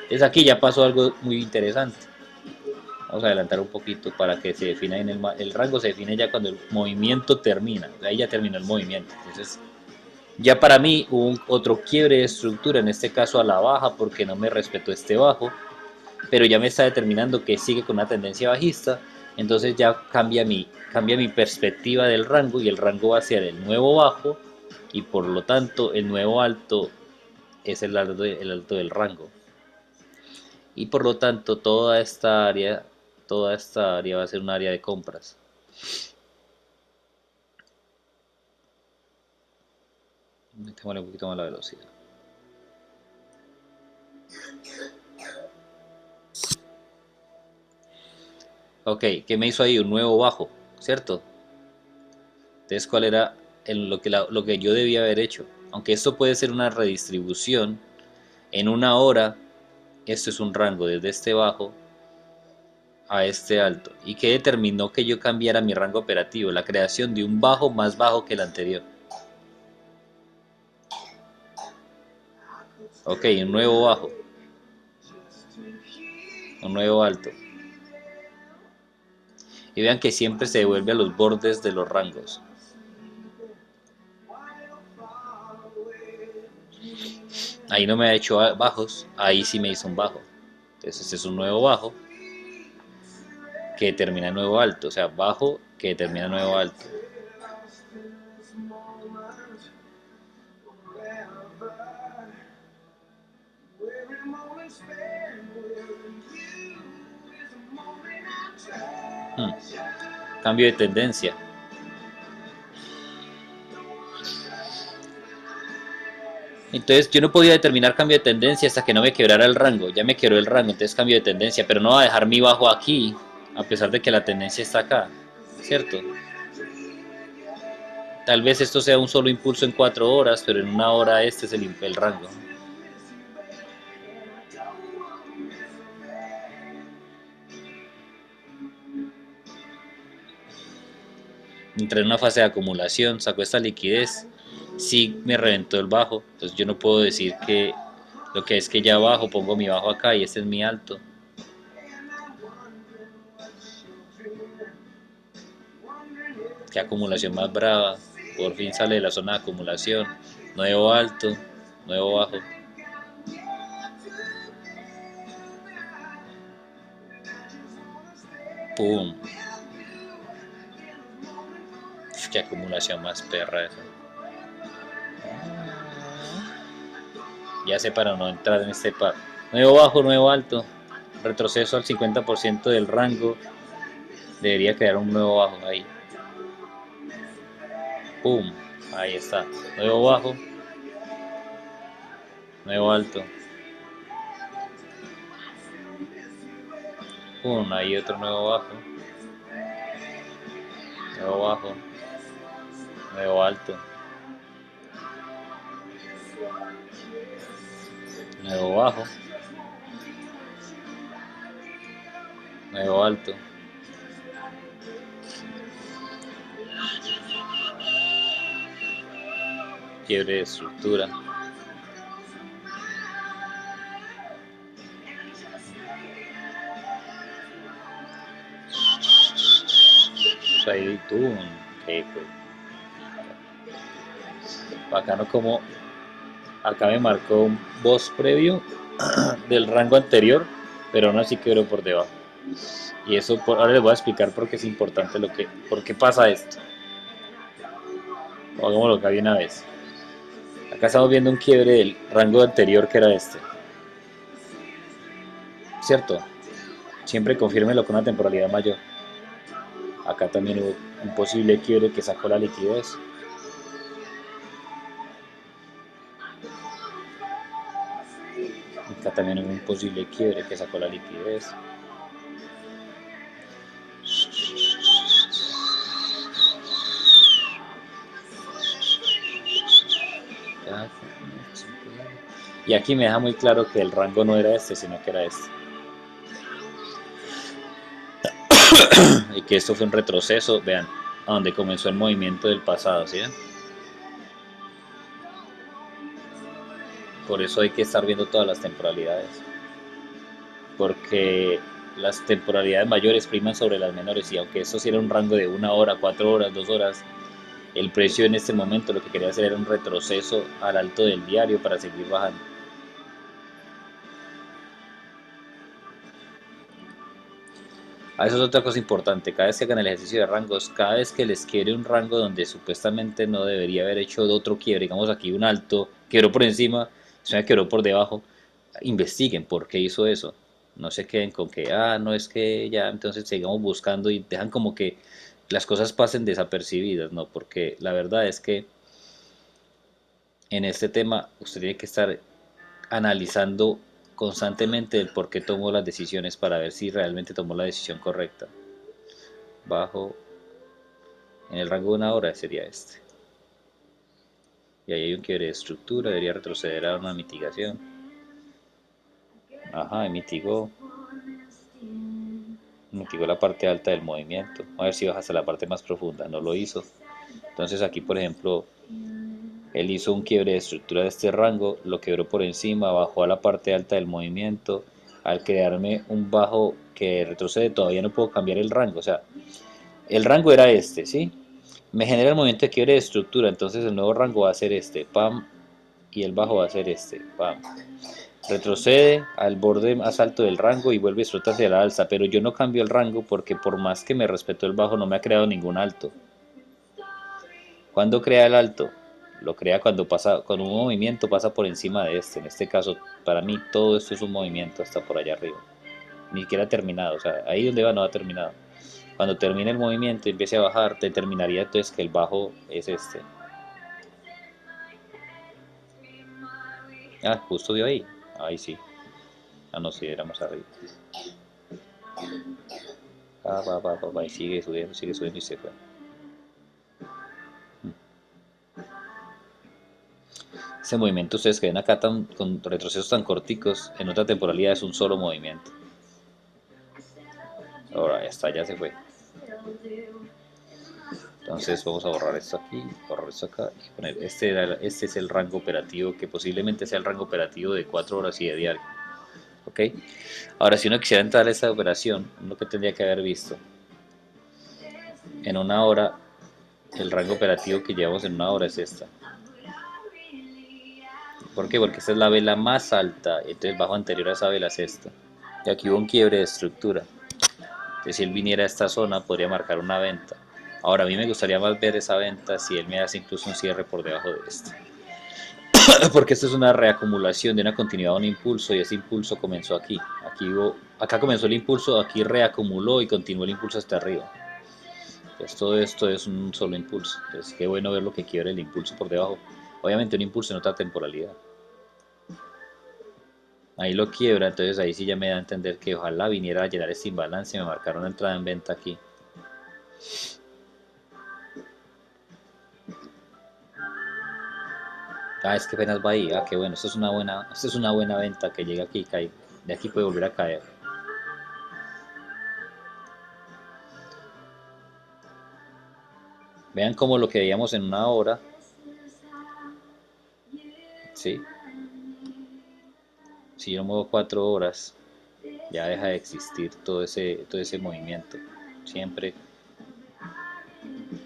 Entonces aquí ya pasó algo muy interesante. Vamos a adelantar un poquito para que se defina en el rango, se define ya cuando el movimiento termina, ahí ya terminó el movimiento. Entonces ya para mí hubo otro quiebre de estructura, en este caso a la baja porque no me respetó este bajo, pero ya me está determinando que sigue con una tendencia bajista, entonces ya cambia mi perspectiva del rango y el rango va hacia el nuevo bajo y por lo tanto el nuevo alto es el alto del rango. Y por lo tanto toda esta área va a ser un área de compras. Metémosle un poquito más la velocidad. Ok, ¿qué me hizo ahí? Un nuevo bajo, ¿cierto? Entonces, ¿cuál era lo que yo debía haber hecho? Aunque esto puede ser una redistribución, en una hora, esto es un rango desde este bajo a este alto. ¿Y qué determinó que yo cambiara mi rango operativo? La creación de un bajo más bajo que el anterior. Ok, un nuevo bajo, un nuevo alto. Y vean que siempre se devuelve a los bordes de los rangos. Ahí no me ha hecho bajos, ahí sí me hizo un bajo. Entonces este es un nuevo bajo que termina en nuevo alto, o sea, bajo que termina en nuevo alto. Cambio de tendencia. Entonces yo no podía determinar cambio de tendencia hasta que no me quebrara el rango. Ya me quebró el rango, entonces cambio de tendencia, pero no va a dejar mi bajo aquí a pesar de que la tendencia está acá, ¿cierto? Tal vez esto sea un solo impulso en 4 horas, pero en una hora este es el rango. Entré en una fase de acumulación, sacó esta liquidez, sí me reventó el bajo, entonces yo no puedo decir que lo que es que ya bajo, pongo mi bajo acá y este es mi alto. Qué acumulación más brava, por fin sale de la zona de acumulación, nuevo alto, nuevo bajo. ¡Pum! Qué acumulación más perra esa. Ya sé para no entrar en este par. Nuevo bajo, nuevo alto. Retroceso al 50% del rango. Debería quedar un nuevo bajo ahí. ¡Pum! Ahí está. Nuevo bajo. Nuevo alto. ¡Pum! Ahí otro nuevo bajo. Nuevo bajo. Nuevo alto. Nuevo bajo. Nuevo alto. Quiebre de estructura. Ahí tú. Bacano como acá me marcó un boss previo del rango anterior, pero aún así quebró por debajo. Y eso ahora les voy a explicar por qué es importante por qué pasa esto. O hagámoslo acá de una vez. Acá estamos viendo un quiebre del rango anterior que era este. ¿Cierto? Siempre confírmelo con una temporalidad mayor. Acá también hubo un posible quiebre que sacó la liquidez. Acá también hubo un posible quiebre que sacó la liquidez. Y aquí me deja muy claro que el rango no era este, sino que era este. Y que esto fue un retroceso, vean, a donde comenzó el movimiento del pasado, ¿sí? Por eso hay que estar viendo todas las temporalidades. Porque las temporalidades mayores priman sobre las menores y aunque esto sí era un rango de 1 hora, 4 horas, 2 horas, el precio en este momento lo que quería hacer era un retroceso al alto del diario para seguir bajando. Eso es otra cosa importante, cada vez que hagan el ejercicio de rangos, cada vez que les quiebre un rango donde supuestamente no debería haber hecho otro quiebre, digamos aquí un alto, quebró por encima, se me quebró por debajo, investiguen por qué hizo eso. No se queden con que, no es que ya, entonces sigamos buscando y dejan como que las cosas pasen desapercibidas, ¿no? Porque la verdad es que en este tema usted tiene que estar analizando constantemente el por qué tomó las decisiones para ver si realmente tomó la decisión correcta. Bajo en el rango de 1 hora sería este. Y ahí hay un quiebre de estructura, debería retroceder a una mitigación. Ajá, mitigó la parte alta del movimiento. A ver si baja hasta la parte más profunda, no lo hizo. Entonces aquí, por ejemplo, él hizo un quiebre de estructura de este rango, lo quebró por encima, bajó a la parte alta del movimiento. Al crearme un bajo que retrocede, todavía no puedo cambiar el rango. O sea, el rango era este, ¿sí? Me genera el movimiento de quiebre de estructura, entonces el nuevo rango va a ser este, pam, y el bajo va a ser este, pam. Retrocede al borde más alto del rango y vuelve a explotar hacia la alza, pero yo no cambio el rango porque por más que me respetó el bajo no me ha creado ningún alto. ¿Cuándo crea el alto? Lo crea cuando pasa, con un movimiento pasa por encima de este. En este caso, para mí todo esto es un movimiento hasta por allá arriba. Ni siquiera terminado, o sea, ahí donde va no ha terminado. Cuando termine el movimiento y empiece a bajar, determinaría entonces que el bajo es este. Justo dio ahí. Ahí sí. No, sí, era más arriba. acá, y sigue subiendo y se fue. Ese movimiento ustedes que ven acá con retrocesos tan corticos, en otra temporalidad es un solo movimiento. Ahora ya está, ya se fue. Entonces vamos a borrar esto aquí, borrar esto acá y poner este es el rango operativo que posiblemente sea el rango operativo de 4 horas y de diario. ¿Ok? Ahora si uno quisiera entrar a esta operación, uno que tendría que haber visto en una hora, el rango operativo que llevamos en una hora es esta. ¿Por qué? Porque esta es la vela más alta, entonces el bajo anterior a esa vela es esta. Y aquí hubo un quiebre de estructura. Entonces si él viniera a esta zona podría marcar una venta. Ahora a mí me gustaría más ver esa venta si él me hace incluso un cierre por debajo de este. Porque esto es una reacumulación de una continuidad de un impulso y ese impulso comenzó aquí. Acá comenzó el impulso, aquí reacumuló y continuó el impulso hasta arriba. Entonces todo esto es un solo impulso. Entonces qué bueno ver lo que quiebra el impulso por debajo. Obviamente un impulso en otra temporalidad. Ahí lo quiebra, entonces ahí sí ya me da a entender que ojalá viniera a llenar este imbalance y me marcaron una entrada en venta aquí. Ah, es que apenas va ahí. Ah, qué bueno. Esto es una buena venta que llega aquí y cae. De aquí puede volver a caer. Vean cómo lo que veíamos en una hora, ¿sí? Si yo muevo 4 horas, ya deja de existir todo ese movimiento. Siempre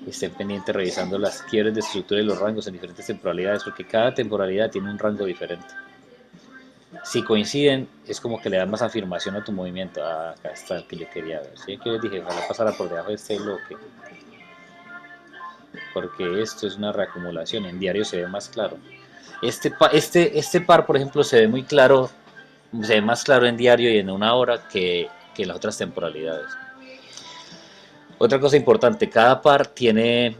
estén pendientes revisando las quiebres de estructura y los rangos en diferentes temporalidades, porque cada temporalidad tiene un rango diferente. Si coinciden, es como que le dan más afirmación a tu movimiento. Ah, acá está el que yo quería ver. ¿Sí? Que les dije, ojalá pasara por debajo de este bloque, porque esto es una reacumulación. En diario se ve más claro. Este par, por ejemplo, se ve muy claro, se ve más claro en diario y en una hora que en las otras temporalidades. Otra cosa importante, cada par tiene,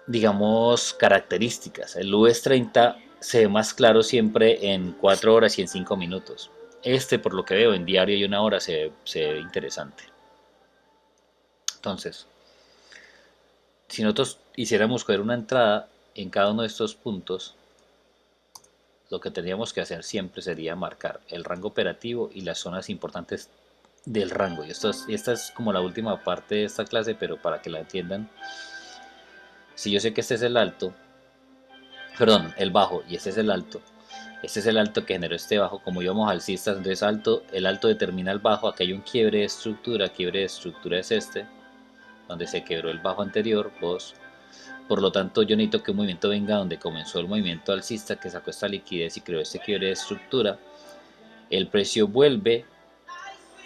digamos, características. El US 30 se ve más claro siempre en 4 horas y en 5 minutos. Este, por lo que veo, en diario y una hora se ve interesante. Entonces, si nosotros hiciéramos coger una entrada en cada uno de estos puntos, lo que tendríamos que hacer siempre sería marcar el rango operativo y las zonas importantes del rango. Y esta es como la última parte de esta clase, pero para que la entiendan, si yo sé que este es el alto, perdón, el bajo y este es el alto que generó este bajo, como íbamos alcistas, entonces el alto determina el bajo, aquí hay un quiebre de estructura es este, donde se quebró el bajo anterior, vos. Por lo tanto, yo necesito que un movimiento venga donde comenzó el movimiento alcista, que sacó esta liquidez y creó este quiebre de estructura. El precio vuelve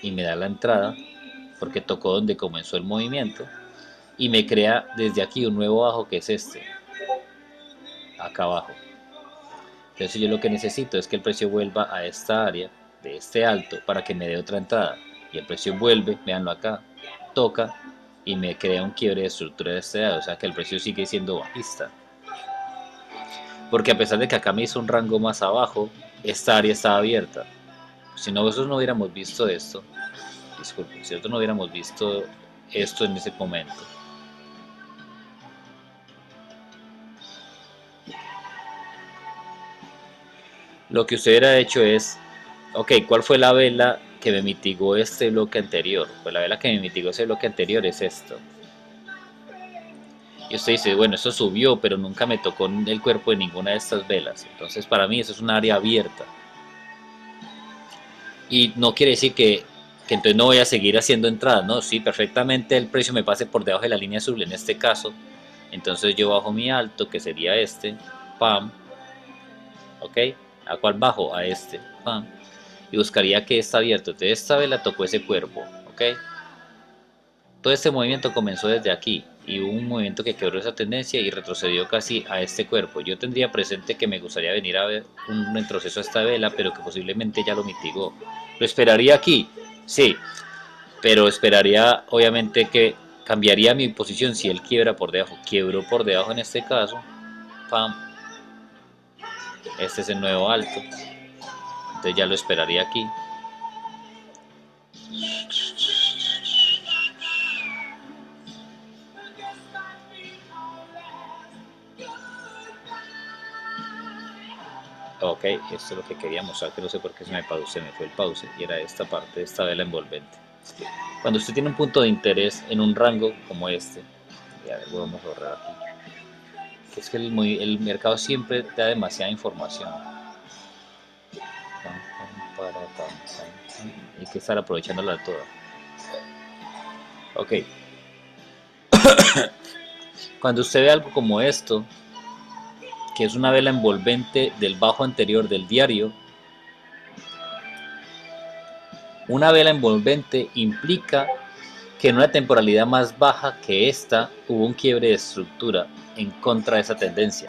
y me da la entrada, porque tocó donde comenzó el movimiento, y me crea desde aquí un nuevo bajo que es este, acá abajo. Entonces yo lo que necesito es que el precio vuelva a esta área de este alto para que me dé otra entrada. Y el precio vuelve, véanlo acá, toca y me crea un quiebre de estructura de este lado, o sea que el precio sigue siendo bajista. Porque a pesar de que acá me hizo un rango más abajo, esta área estaba abierta. Si nosotros no hubiéramos visto esto, disculpen, si nosotros no hubiéramos visto esto en ese momento, lo que usted hubiera hecho es, ok, ¿cuál fue la vela que me mitigó este bloque anterior? Pues la vela que me mitigó ese bloque anterior es esto. Y usted dice, bueno, esto subió, pero nunca me tocó el cuerpo de ninguna de estas velas. Entonces para mí eso es un área abierta. Y no quiere decir que entonces no voy a seguir haciendo entradas, ¿no? Sí, perfectamente el precio me pase por debajo de la línea azul en este caso. Entonces yo bajo mi alto, que sería este, pam, ¿ok? ¿A cuál bajo? A este, pam. Y buscaría que está abierto. Entonces esta vela tocó ese cuerpo, ¿ok? Todo este movimiento comenzó desde aquí y hubo un movimiento que quebró esa tendencia y retrocedió casi a este cuerpo. Yo tendría presente que me gustaría venir a ver un retroceso a esta vela, pero que posiblemente ya lo mitigó. ¿Lo esperaría aquí? Sí, pero esperaría obviamente que cambiaría mi posición si él quiebra por debajo. Quebró por debajo en este caso, pam, este es el nuevo alto, entonces ya lo esperaría aquí. Ok, esto es lo que quería mostrar, que no sé por qué se me fue el pause, y era esta parte, esta vela envolvente. Cuando usted tiene un punto de interés en un rango como este, y a ver, vamos a borrar aquí, que es que el mercado siempre da demasiada información. Hay que estar aprovechándola toda. Ok, cuando usted ve algo como esto, que es una vela envolvente del bajo anterior del diario, una vela envolvente implica que en una temporalidad más baja que esta hubo un quiebre de estructura en contra de esa tendencia.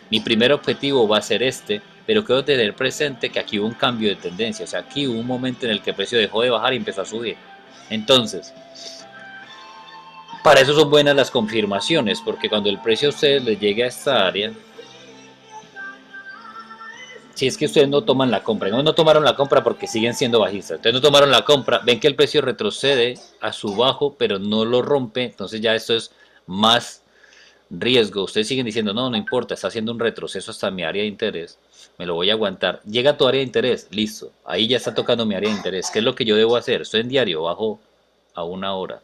Mi primer objetivo va a ser este, pero quiero tener presente que aquí hubo un cambio de tendencia, o sea, aquí hubo un momento en el que el precio dejó de bajar y empezó a subir. Entonces, para eso son buenas las confirmaciones, porque cuando el precio a ustedes les llegue a esta área, si es que ustedes no toman la compra, no tomaron la compra porque siguen siendo bajistas, entonces no tomaron la compra, ven que el precio retrocede a su bajo, pero no lo rompe, entonces ya esto es más riesgo. Ustedes siguen diciendo, no, no importa, está haciendo un retroceso hasta mi área de interés, me lo voy a aguantar. Llega a tu área de interés, listo, ahí ya está tocando mi área de interés. ¿Qué es lo que yo debo hacer? Estoy en diario, bajo a una hora.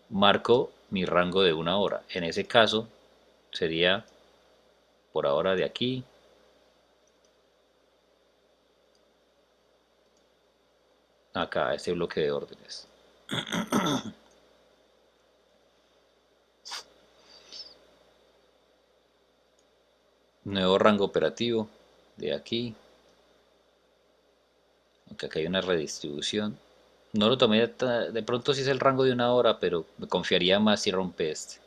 Marco mi rango de una hora. En ese caso sería por ahora de aquí acá, este bloque de órdenes. Nuevo rango operativo de aquí. Aunque acá hay una redistribución. No lo tomé de pronto si es el rango de una hora, pero me confiaría más si rompe este.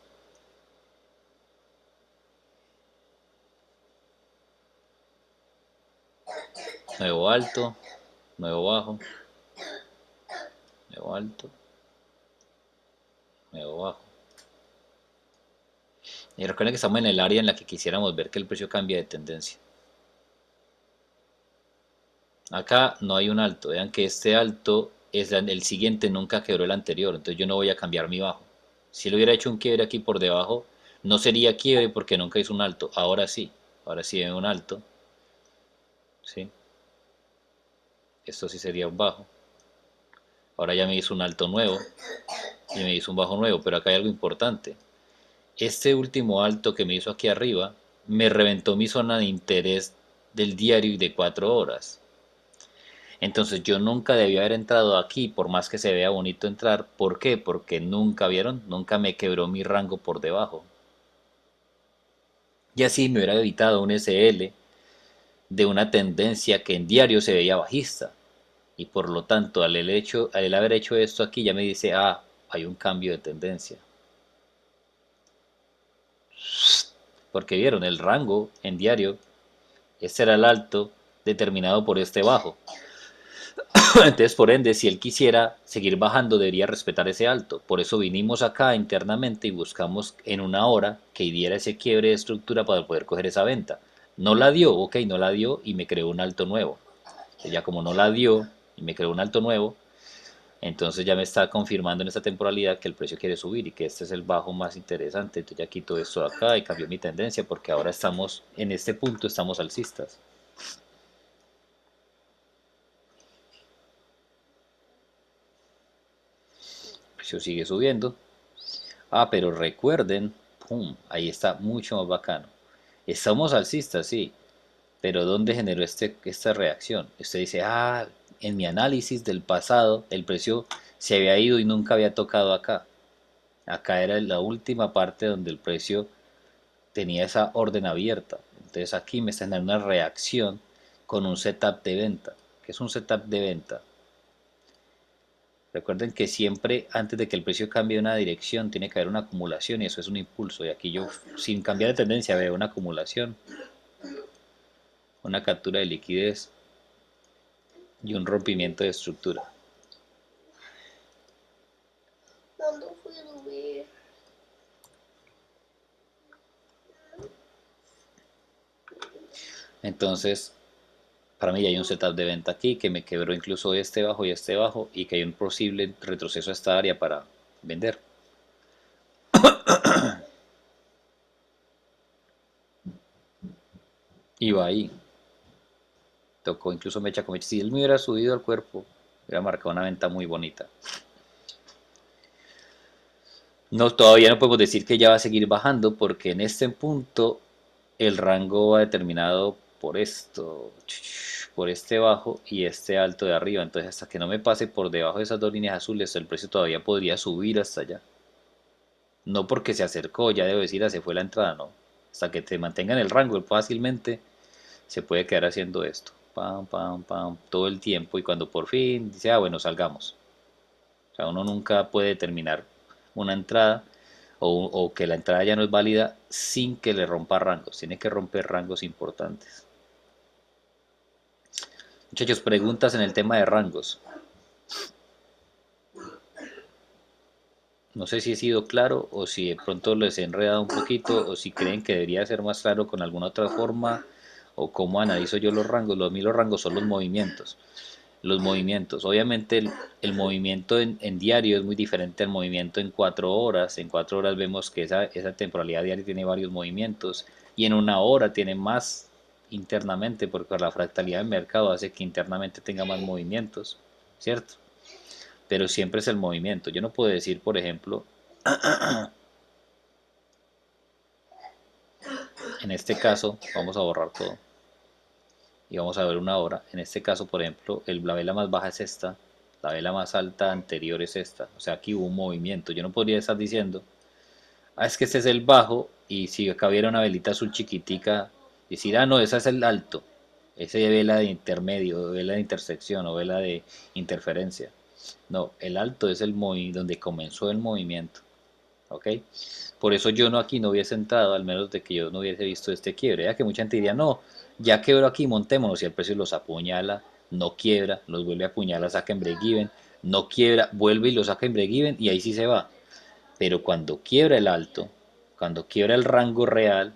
Nuevo alto, nuevo bajo, nuevo alto, nuevo bajo. Y recuerden que estamos en el área en la que quisiéramos ver que el precio cambie de tendencia. Acá no hay un alto. Vean que este alto es el siguiente, nunca quebró el anterior. Entonces yo no voy a cambiar mi bajo. Si lo hubiera hecho un quiebre aquí por debajo, no sería quiebre porque nunca hizo un alto. Ahora sí hay un alto. ¿Sí? Esto sí sería un bajo. Ahora ya me hizo un alto nuevo y me hizo un bajo nuevo. Pero acá hay algo importante. Este último alto que me hizo aquí arriba me reventó mi zona de interés del diario y de 4 horas. Entonces yo nunca debí haber entrado aquí, por más que se vea bonito entrar. ¿Por qué? Porque nunca vieron, nunca me quebró mi rango por debajo. Y así me hubiera evitado un SL de una tendencia que en diario se veía bajista. Y por lo tanto, al haber hecho esto aquí, ya me dice, ah, hay un cambio de tendencia. Porque vieron, el rango en diario, este era el alto determinado por este bajo. Entonces, por ende, si él quisiera seguir bajando, debería respetar ese alto. Por eso vinimos acá internamente y buscamos en una hora que diera ese quiebre de estructura para poder coger esa venta. No la dio, ok, no la dio y me creó un alto nuevo. Entonces, ya como no la dio y me creó un alto nuevo, entonces ya me está confirmando en esta temporalidad que el precio quiere subir y que este es el bajo más interesante. Entonces ya quito esto de acá y cambió mi tendencia porque ahora estamos en este punto, estamos alcistas. El precio sigue subiendo. Ah, pero recuerden, pum, ahí está mucho más bacano. Estamos alcistas, sí, pero ¿dónde generó esta reacción? Usted dice, ah, en mi análisis del pasado, el precio se había ido y nunca había tocado acá. Acá era la última parte donde el precio tenía esa orden abierta. Entonces aquí me están dando una reacción con un setup de venta. ¿Qué es un setup de venta? Recuerden que siempre antes de que el precio cambie de una dirección tiene que haber una acumulación y eso es un impulso. Y aquí yo sin cambiar de tendencia veo una acumulación, una captura de liquidez y un rompimiento de estructura. Entonces, para mí ya hay un setup de venta aquí que me quebró incluso este bajo y que hay un posible retroceso a esta área para vender. Iba ahí. Tocó incluso mecha con mecha. Si él me hubiera subido al cuerpo, hubiera marcado una venta muy bonita. No, todavía no podemos decir que ya va a seguir bajando porque en este punto el rango va determinado por esto, por este bajo y este alto de arriba. Entonces hasta que no me pase por debajo de esas dos líneas azules, el precio todavía podría subir hasta allá. No porque se acercó, ya debo decir, se fue la entrada, no. Hasta que te mantenga en el rango, él fácilmente se puede quedar haciendo esto. Pam, pam, pam, todo el tiempo y cuando por fin dice, ah, bueno, salgamos. O sea, uno nunca puede determinar una entrada o que la entrada ya no es válida sin que le rompa rangos. Tiene que romper rangos importantes. Muchachos, preguntas en el tema de rangos. No sé si he sido claro o si de pronto les he enredado un poquito o si creen que debería ser más claro con alguna otra forma o cómo analizo yo los rangos. A mí los rangos son los movimientos. Los movimientos. Obviamente el movimiento en diario es muy diferente al movimiento en 4 horas. En 4 horas vemos que esa temporalidad diaria tiene varios movimientos y en una hora tiene más internamente porque la fractalidad del mercado hace que internamente tenga más movimientos, ¿cierto? Pero siempre es el movimiento. Yo no puedo decir, por ejemplo, en este caso, vamos a borrar todo y vamos a ver una hora. En este caso, por ejemplo, la vela más baja es esta, la vela más alta anterior es esta. O sea, aquí hubo un movimiento. Yo no podría estar diciendo, ah, es que este es el bajo y si acá hubiera una velita azul chiquitica, decir, ah, no, esa es el alto. Ese es vela de intermedio, vela de intersección o vela de interferencia. No, el alto es el donde comenzó el movimiento. ¿Ok? Por eso yo no aquí no hubiese entrado, al menos de que yo no hubiese visto este quiebre. Ya que mucha gente diría, no, ya quebró aquí, montémonos. Y el precio los apuñala, no quiebra, los vuelve a apuñalar, saca en break-even, no quiebra, vuelve y lo saca en break-even y ahí sí se va. Pero cuando quiebra el alto, cuando quiebra el rango real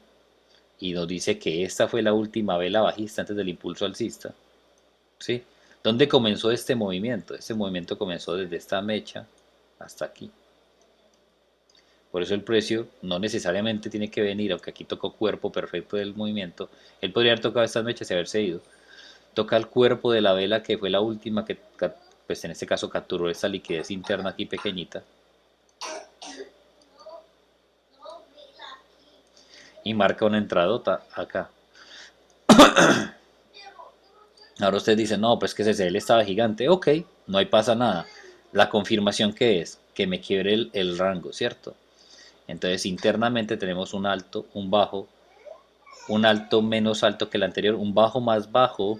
y nos dice que esta fue la última vela bajista antes del impulso alcista, ¿sí? ¿Dónde comenzó este movimiento? Este movimiento comenzó desde esta mecha hasta aquí. Por eso el precio no necesariamente tiene que venir, aunque aquí tocó cuerpo perfecto del movimiento. Él podría haber tocado estas mechas y haberse ido. Toca el cuerpo de la vela que fue la última que, pues en este caso capturó esta liquidez interna aquí pequeñita. Y marca una entradota acá. Ahora usted dice, no, pues que ese CL estaba gigante. Ok, no hay pasa nada. La confirmación que es, que me quiebre el rango, ¿cierto? Entonces internamente tenemos un alto, un bajo, un alto menos alto que el anterior, un bajo más bajo,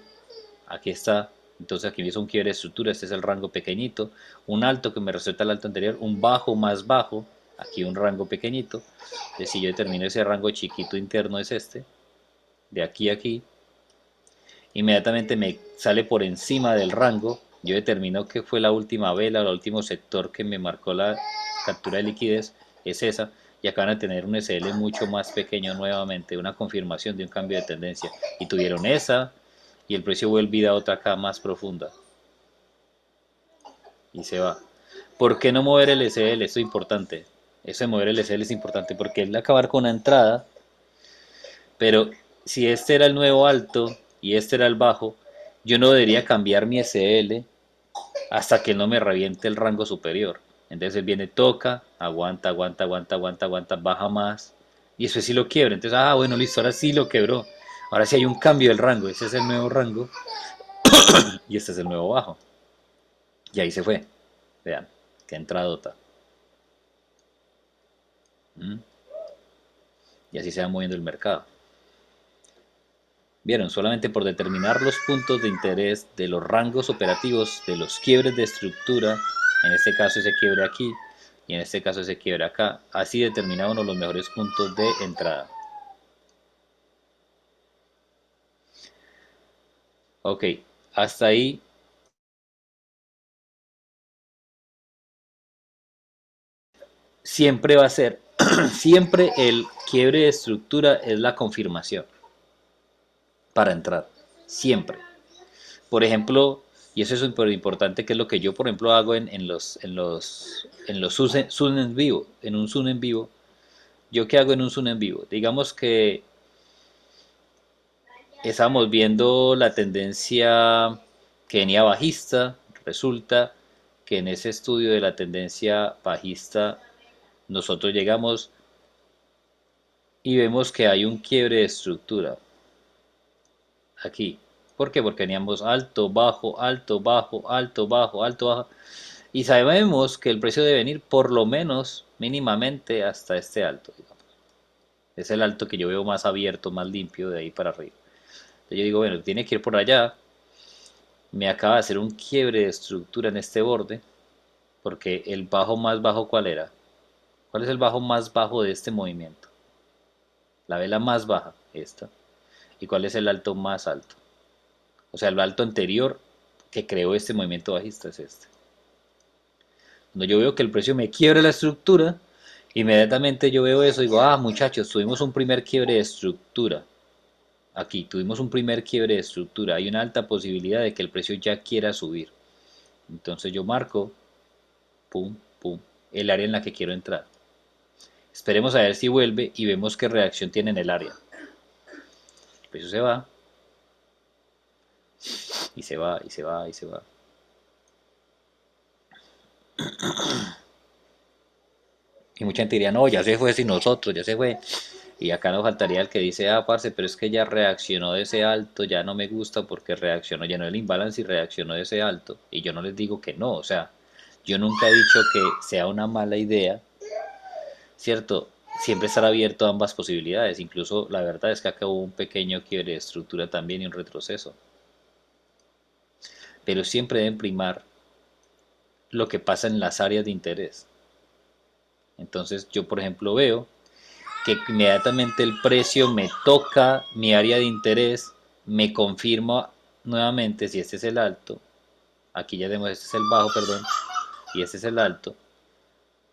aquí está, entonces aquí hizo un quiebre de estructura, este es el rango pequeñito, un alto que me resuelta el alto anterior, un bajo más bajo, aquí un rango pequeñito, entonces si yo determino ese rango chiquito interno es este, de aquí a aquí, inmediatamente me sale por encima del rango, yo determino que fue la última vela, el último sector que me marcó la captura de liquidez, es esa, y acá van a tener un SL mucho más pequeño nuevamente, una confirmación de un cambio de tendencia, y tuvieron esa, y el precio vuelve a otra acá más profunda, y se va. ¿Por qué no mover el SL? Esto es importante, eso de mover el SL es importante, porque es acabar con una entrada, pero si este era el nuevo alto y este era el bajo, yo no debería cambiar mi SL hasta que no me reviente el rango superior. Entonces viene, toca, aguanta, aguanta, aguanta, aguanta, aguanta, baja más. Y eso sí lo quiebra. Entonces, ah, bueno, listo, ahora sí lo quebró. Ahora sí hay un cambio del rango. Ese es el nuevo rango y este es el nuevo bajo. Y ahí se fue. Vean, qué entradota. ¿Mm? Y así se va moviendo el mercado. Vieron, solamente por determinar los puntos de interés de los rangos operativos, de los quiebres de estructura, en este caso ese quiebre aquí y en este caso ese quiebre acá, así determina uno los mejores puntos de entrada. Ok, hasta ahí siempre va a ser, siempre el quiebre de estructura es la confirmación para entrar, siempre. Por ejemplo, y eso es súper importante, que es lo que yo, por ejemplo, hago en los Zoom en vivo, en un Zoom en vivo. ¿Yo qué hago en un Zoom en vivo? Digamos que Estábamos viendo la tendencia que venía bajista. Resulta que en ese estudio de la tendencia bajista nosotros llegamos y vemos que hay un quiebre de estructura aquí. ¿Por qué? Porque teníamos alto, bajo, alto, bajo, alto, bajo, alto, bajo. Y sabemos que el precio debe venir por lo menos mínimamente hasta este alto, digamos. Es el alto que yo veo más abierto, más limpio de ahí para arriba. Entonces yo digo, bueno, tiene que ir por allá. Me acaba de hacer un quiebre de estructura en este borde. Porque el bajo más bajo, ¿cuál era? ¿Cuál es el bajo más bajo de este movimiento? La vela más baja, esta. ¿Y cuál es el alto más alto? O sea, el alto anterior que creó este movimiento bajista es este. Cuando yo veo que el precio me quiebra la estructura, inmediatamente yo veo eso y digo, ah, muchachos, tuvimos un primer quiebre de estructura. Aquí tuvimos un primer quiebre de estructura. Hay una alta posibilidad de que el precio ya quiera subir. Entonces yo marco, pum, pum, el área en la que quiero entrar. Esperemos a ver si vuelve y vemos qué reacción tiene en el área. El precio se va, y se va, y se va, y se va. Y mucha gente diría, no, ya se fue sin nosotros, ya se fue. Y acá nos faltaría el que dice, ah, parce, pero es que ya reaccionó de ese alto, ya no me gusta porque reaccionó, llenó el imbalance y reaccionó de ese alto. Y yo no les digo que no, o sea, yo nunca he dicho que sea una mala idea, ¿cierto? Siempre estar abierto a ambas posibilidades. Incluso la verdad es que acá hubo un pequeño quiebre de estructura también y un retroceso. Pero siempre deben primar lo que pasa en las áreas de interés. Entonces yo, por ejemplo, veo que inmediatamente el precio me toca mi área de interés, me confirma nuevamente si este es el alto, aquí ya tenemos, este es el bajo, perdón, y este es el alto.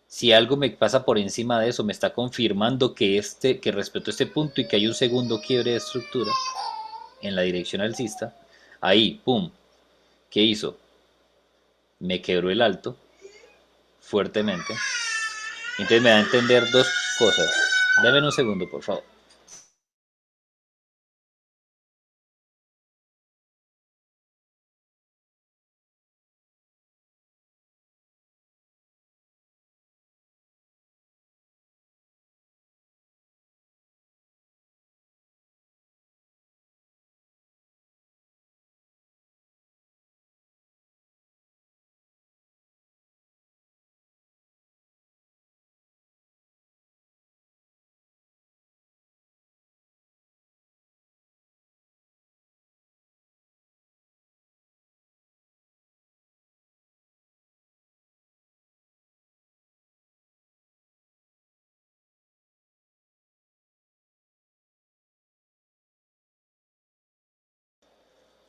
Si algo me pasa por encima de eso, me está confirmando que respeto este punto y que hay un segundo quiebre de estructura en la dirección alcista. Ahí, pum, ¿qué hizo? Me quebró el alto fuertemente. Entonces me da a entender dos cosas. Dame un segundo, por favor.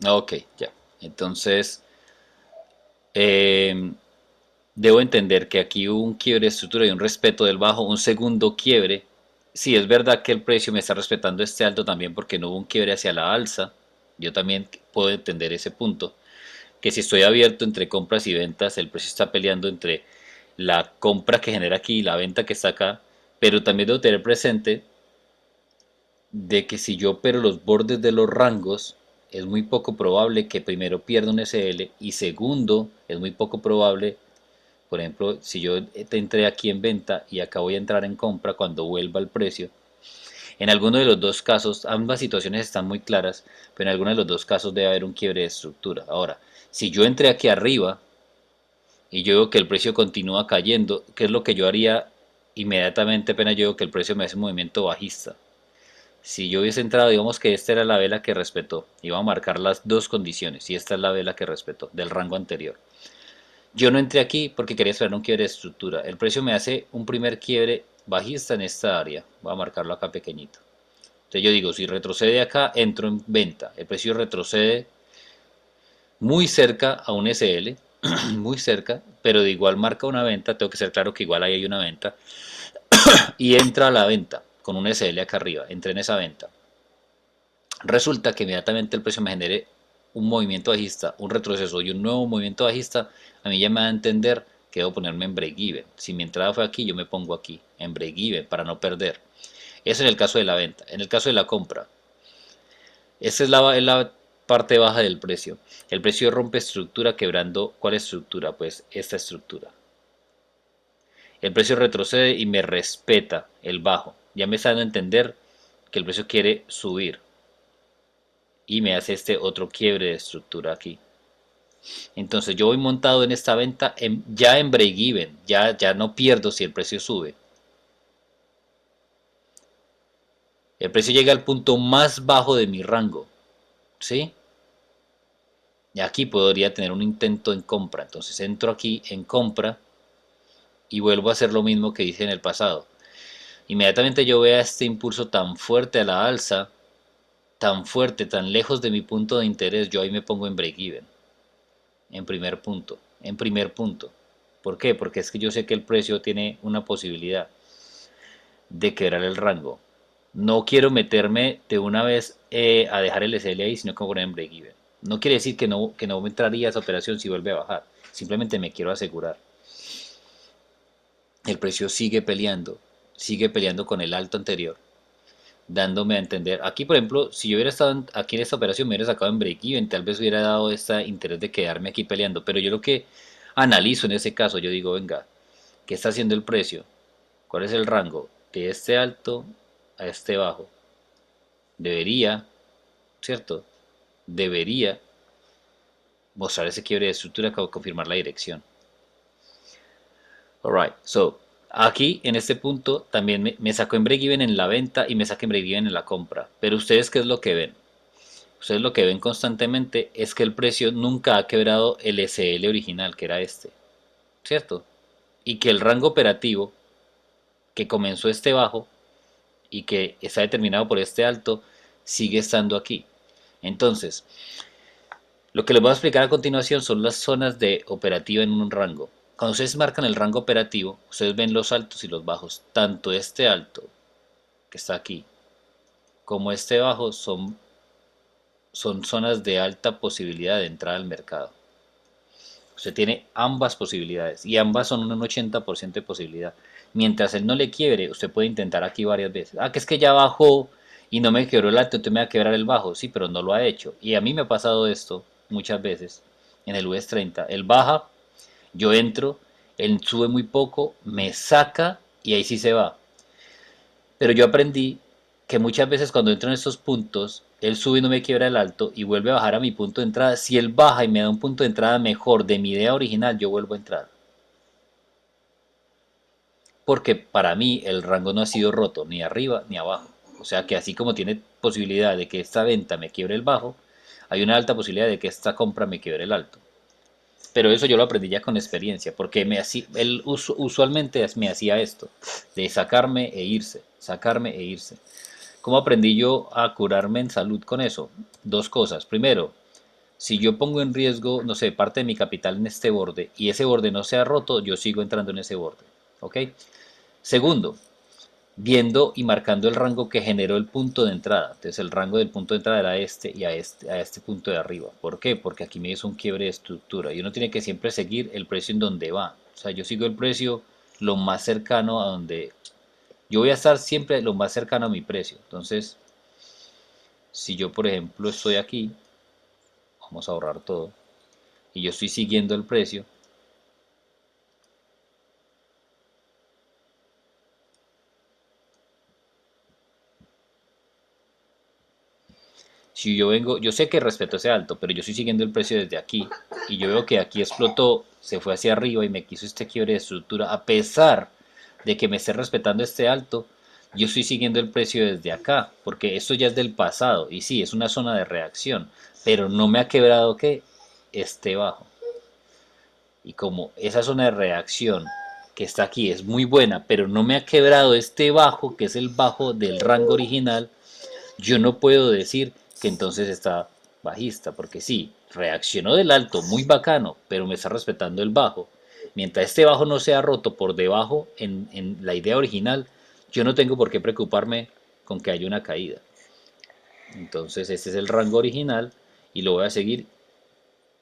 Ok, ya. Entonces, eh, debo entender que aquí hubo un quiebre de estructura y un respeto del bajo, un segundo quiebre. Sí, es verdad que el precio me está respetando este alto también porque no hubo un quiebre hacia la alza. Yo también puedo entender ese punto. Que si estoy abierto entre compras y ventas, el precio está peleando entre la compra que genera aquí y la venta que está acá. Pero también debo tener presente de que si yo opero los bordes de los rangos, es muy poco probable que primero pierda un SL y segundo, es muy poco probable, por ejemplo, si yo te entré aquí en venta y acá voy a entrar en compra cuando vuelva el precio, en alguno de los dos casos, ambas situaciones están muy claras, pero en alguno de los dos casos debe haber un quiebre de estructura. Ahora, si yo entré aquí arriba y yo veo que el precio continúa cayendo, ¿qué es lo que yo haría inmediatamente apenas yo veo que el precio me hace un movimiento bajista? Si yo hubiese entrado, digamos que esta era la vela que respetó, iba a marcar las dos condiciones, y esta es la vela que respetó del rango anterior. Yo no entré aquí porque quería esperar un quiebre de estructura. El precio me hace un primer quiebre bajista en esta área. Voy a marcarlo acá pequeñito. Entonces yo digo, si retrocede acá, entro en venta. El precio retrocede muy cerca a un SL, muy cerca, pero de igual marca una venta. Tengo que ser claro que igual ahí hay una venta. Y entra a la venta con un SL acá arriba. Entré en esa venta. Resulta que inmediatamente el precio me genere un movimiento bajista, un retroceso y un nuevo movimiento bajista, a mí ya me da a entender que debo ponerme en break-even. Si mi entrada fue aquí, yo me pongo aquí, en break-even, para no perder. Eso en el caso de la venta. En el caso de la compra, Esta es la parte baja del precio. El precio rompe estructura quebrando. ¿Cuál estructura? Pues esta estructura. El precio retrocede y me respeta el bajo. Ya me está dando a entender que el precio quiere subir. Y me hace este otro quiebre de estructura aquí. Entonces yo voy montado en esta venta ya en break even. Ya no pierdo si el precio sube. El precio llega al punto más bajo de mi rango. ¿Sí? Y aquí podría tener un intento en compra. Entonces entro aquí en compra y vuelvo a hacer lo mismo que hice en el pasado. Inmediatamente yo vea este impulso tan fuerte a la alza, tan fuerte, tan lejos de mi punto de interés, yo ahí me pongo en break even. En primer punto. En primer punto. ¿Por qué? Porque es que yo sé que el precio tiene una posibilidad de quebrar el rango. No quiero meterme de una vez a dejar el SL ahí, sino que poner en break even. No quiere decir que no me entraría esa operación si vuelve a bajar. Simplemente me quiero asegurar. El precio sigue peleando con el alto anterior, dándome a entender. Aquí, por ejemplo, si yo hubiera estado aquí en esta operación, me hubiera sacado en break-even, tal vez hubiera dado este interés de quedarme aquí peleando. Pero yo lo que analizo en ese caso, yo digo, venga, ¿qué está haciendo el precio? ¿Cuál es el rango de este alto a este bajo? Debería, ¿cierto? Debería mostrar ese quiebre de estructura para confirmar la dirección. Alright, so aquí en este punto también me saco en break-even en la venta y me saco en break-even en la compra. Pero ustedes, ¿qué es lo que ven? Ustedes lo que ven constantemente es que el precio nunca ha quebrado el SL original, que era este, ¿cierto? Y que el rango operativo que comenzó este bajo y que está determinado por este alto sigue estando aquí. Entonces, lo que les voy a explicar a continuación son las zonas de operativa en un rango. Cuando ustedes marcan el rango operativo, ustedes ven los altos y los bajos. Tanto este alto, que está aquí, como este bajo son zonas de alta posibilidad de entrada al mercado. Usted tiene ambas posibilidades y ambas son un 80% de posibilidad. Mientras él no le quiebre, usted puede intentar aquí varias veces. Ah, que es que ya bajó y no me quebró el alto, entonces me va a quebrar el bajo. Sí, pero no lo ha hecho. Y a mí me ha pasado esto muchas veces en el US 30. Él baja, yo entro, él sube muy poco, me saca y ahí sí se va. Pero yo aprendí que muchas veces cuando entro en estos puntos, él sube y no me quiebra el alto y vuelve a bajar a mi punto de entrada. Si él baja y me da un punto de entrada mejor de mi idea original, yo vuelvo a entrar. Porque para mí el rango no ha sido roto ni arriba ni abajo. O sea que así como tiene posibilidad de que esta venta me quiebre el bajo, hay una alta posibilidad de que esta compra me quiebre el alto. Pero eso yo lo aprendí ya con experiencia, porque él usualmente me hacía esto, de sacarme e irse. ¿Cómo aprendí yo a curarme en salud con eso? Dos cosas. Primero, si yo pongo en riesgo, no sé, parte de mi capital en este borde y ese borde no se ha roto, yo sigo entrando en ese borde. ¿Ok? Segundo, viendo y marcando el rango que generó el punto de entrada. Entonces el rango del punto de entrada era este y a este punto de arriba. ¿Por qué? Porque aquí me hizo un quiebre de estructura y uno tiene que siempre seguir el precio en donde va. O sea, yo sigo el precio lo más cercano a donde... Yo voy a estar siempre lo más cercano a mi precio. Entonces, si yo por ejemplo estoy aquí, vamos a ahorrar todo, y yo estoy siguiendo el precio, si yo vengo, yo sé que respeto ese alto, pero yo estoy siguiendo el precio desde aquí, y yo veo que aquí explotó, se fue hacia arriba y me quiso este quiebre de estructura, a pesar de que me esté respetando este alto, yo estoy siguiendo el precio desde acá, porque esto ya es del pasado, y sí, es una zona de reacción, pero no me ha quebrado que este bajo. Y como esa zona de reacción que está aquí es muy buena, pero no me ha quebrado este bajo, que es el bajo del rango original, yo no puedo decir que entonces está bajista, porque sí, reaccionó del alto, muy bacano, pero me está respetando el bajo. Mientras este bajo no sea roto por debajo en la idea original, yo no tengo por qué preocuparme con que haya una caída. Entonces este es el rango original y lo voy a seguir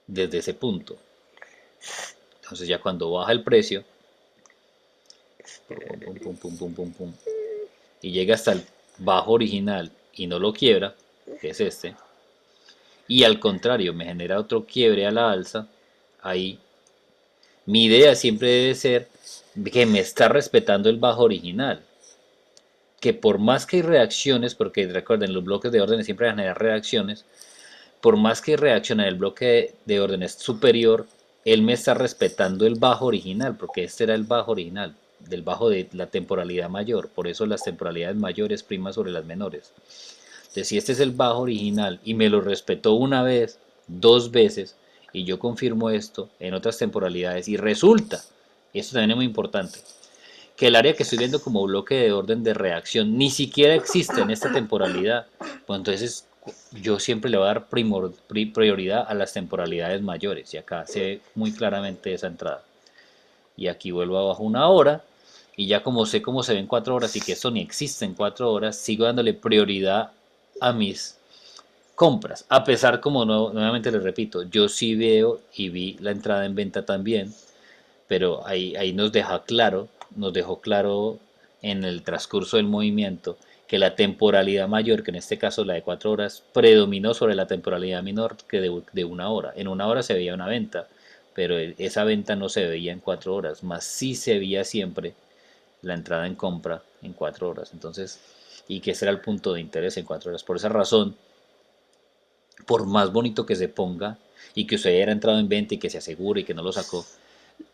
desde ese punto. Entonces ya cuando baja el precio, pum, pum, pum, pum, pum, pum, y llega hasta el bajo original y no lo quiebra, que es este, y al contrario me genera otro quiebre a la alza, ahí mi idea siempre debe ser que me está respetando el bajo original, que por más que hay reacciones, porque recuerden, los bloques de órdenes siempre van a generar reacciones, por más que reaccione el bloque de órdenes superior, él me está respetando el bajo original, porque este era el bajo original, del bajo de la temporalidad mayor, por eso las temporalidades mayores priman sobre las menores. Entonces, si este es el bajo original y me lo respetó una vez, dos veces, y yo confirmo esto en otras temporalidades, y resulta, esto también es muy importante, que el área que estoy viendo como bloque de orden de reacción ni siquiera existe en esta temporalidad, pues entonces yo siempre le voy a dar prioridad a las temporalidades mayores, y acá se ve muy claramente esa entrada. Y aquí vuelvo abajo una hora, y ya como sé cómo se ven 4 horas y que esto ni existe en 4 horas, sigo dándole prioridad a mis compras. A pesar, como nuevamente les repito, yo sí veo y vi la entrada en venta también, pero ahí nos dejó claro en el transcurso del movimiento que la temporalidad mayor, que en este caso la de 4 horas, predominó sobre la temporalidad menor que de una hora. En una hora se veía una venta, pero esa venta no se veía en 4 horas, más sí se veía siempre la entrada en compra en 4 horas. Entonces, y que ese era el punto de interés en 4 horas. Por esa razón, por más bonito que se ponga y que usted haya entrado en venta y que se asegure y que no lo sacó,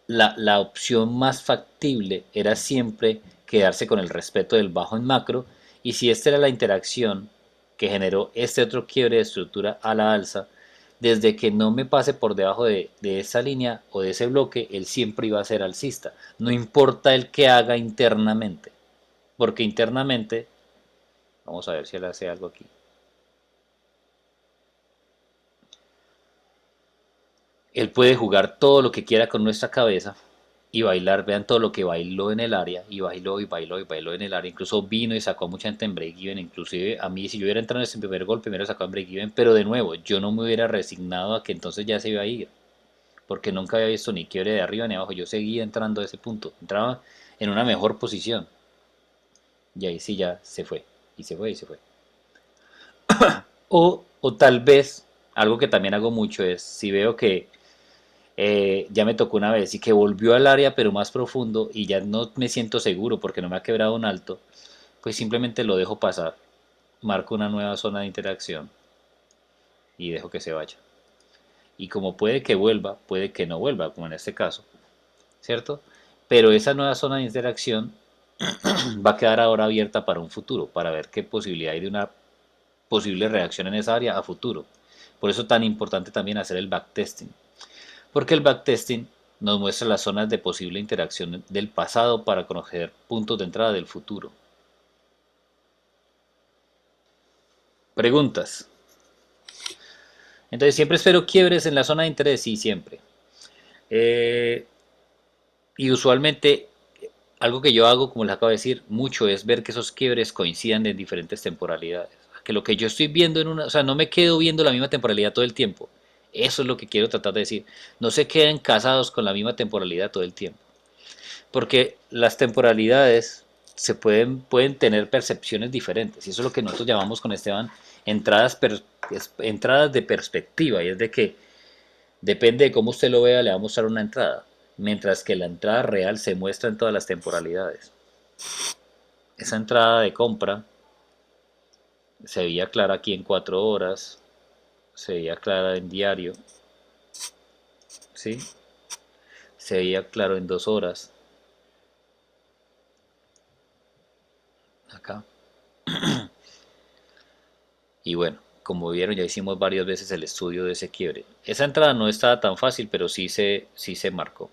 la opción más factible era siempre quedarse con el respeto del bajo en macro, y si esta era la interacción que generó este otro quiebre de estructura a la alza, desde que no me pase por debajo de esa línea o de ese bloque, él siempre iba a ser alcista. No importa el que haga internamente, porque internamente, vamos a ver si él hace algo aquí. Él puede jugar todo lo que quiera con nuestra cabeza y bailar. Vean todo lo que bailó en el área, y bailó y bailó y bailó en el área. Incluso vino y sacó a mucha gente en break-even. Inclusive a mí, si yo hubiera entrado en ese primer gol, primero sacó en break-even. Pero de nuevo, yo no me hubiera resignado a que entonces ya se iba a ir, porque nunca había visto ni quiebre de arriba ni abajo. Yo seguía entrando a ese punto. Entraba en una mejor posición. Y ahí sí ya se fue. Y se fue y se fue. O tal vez, algo que también hago mucho es, si veo que ya me tocó una vez y que volvió al área pero más profundo y ya no me siento seguro porque no me ha quebrado un alto, pues simplemente lo dejo pasar, marco una nueva zona de interacción y dejo que se vaya. Y como puede que vuelva, puede que no vuelva, como en este caso, ¿cierto? Pero esa nueva zona de interacción va a quedar ahora abierta para un futuro, para ver qué posibilidad hay de una posible reacción en esa área a futuro. Por eso es tan importante también hacer el backtesting. Porque el backtesting nos muestra las zonas de posible interacción del pasado para conocer puntos de entrada del futuro. Preguntas. Entonces, siempre espero quiebres en la zona de interés, sí, siempre. Eh, y usualmente, algo que yo hago, como les acabo de decir, mucho es ver que esos quiebres coincidan en diferentes temporalidades. Que lo que yo estoy viendo en una, o sea, no me quedo viendo la misma temporalidad todo el tiempo. Eso es lo que quiero tratar de decir. No se queden casados con la misma temporalidad todo el tiempo. Porque las temporalidades pueden tener percepciones diferentes. Y eso es lo que nosotros llamamos con Esteban entradas de perspectiva. Y es de que depende de cómo usted lo vea, le va a mostrar una entrada. Mientras que la entrada real se muestra en todas las temporalidades. Esa entrada de compra se veía clara aquí en 4 horas. Se veía clara en diario. ¿Sí? Se veía claro en 2 horas. Acá. Y bueno, como vieron, ya hicimos varias veces el estudio de ese quiebre. Esa entrada no estaba tan fácil, pero sí se marcó.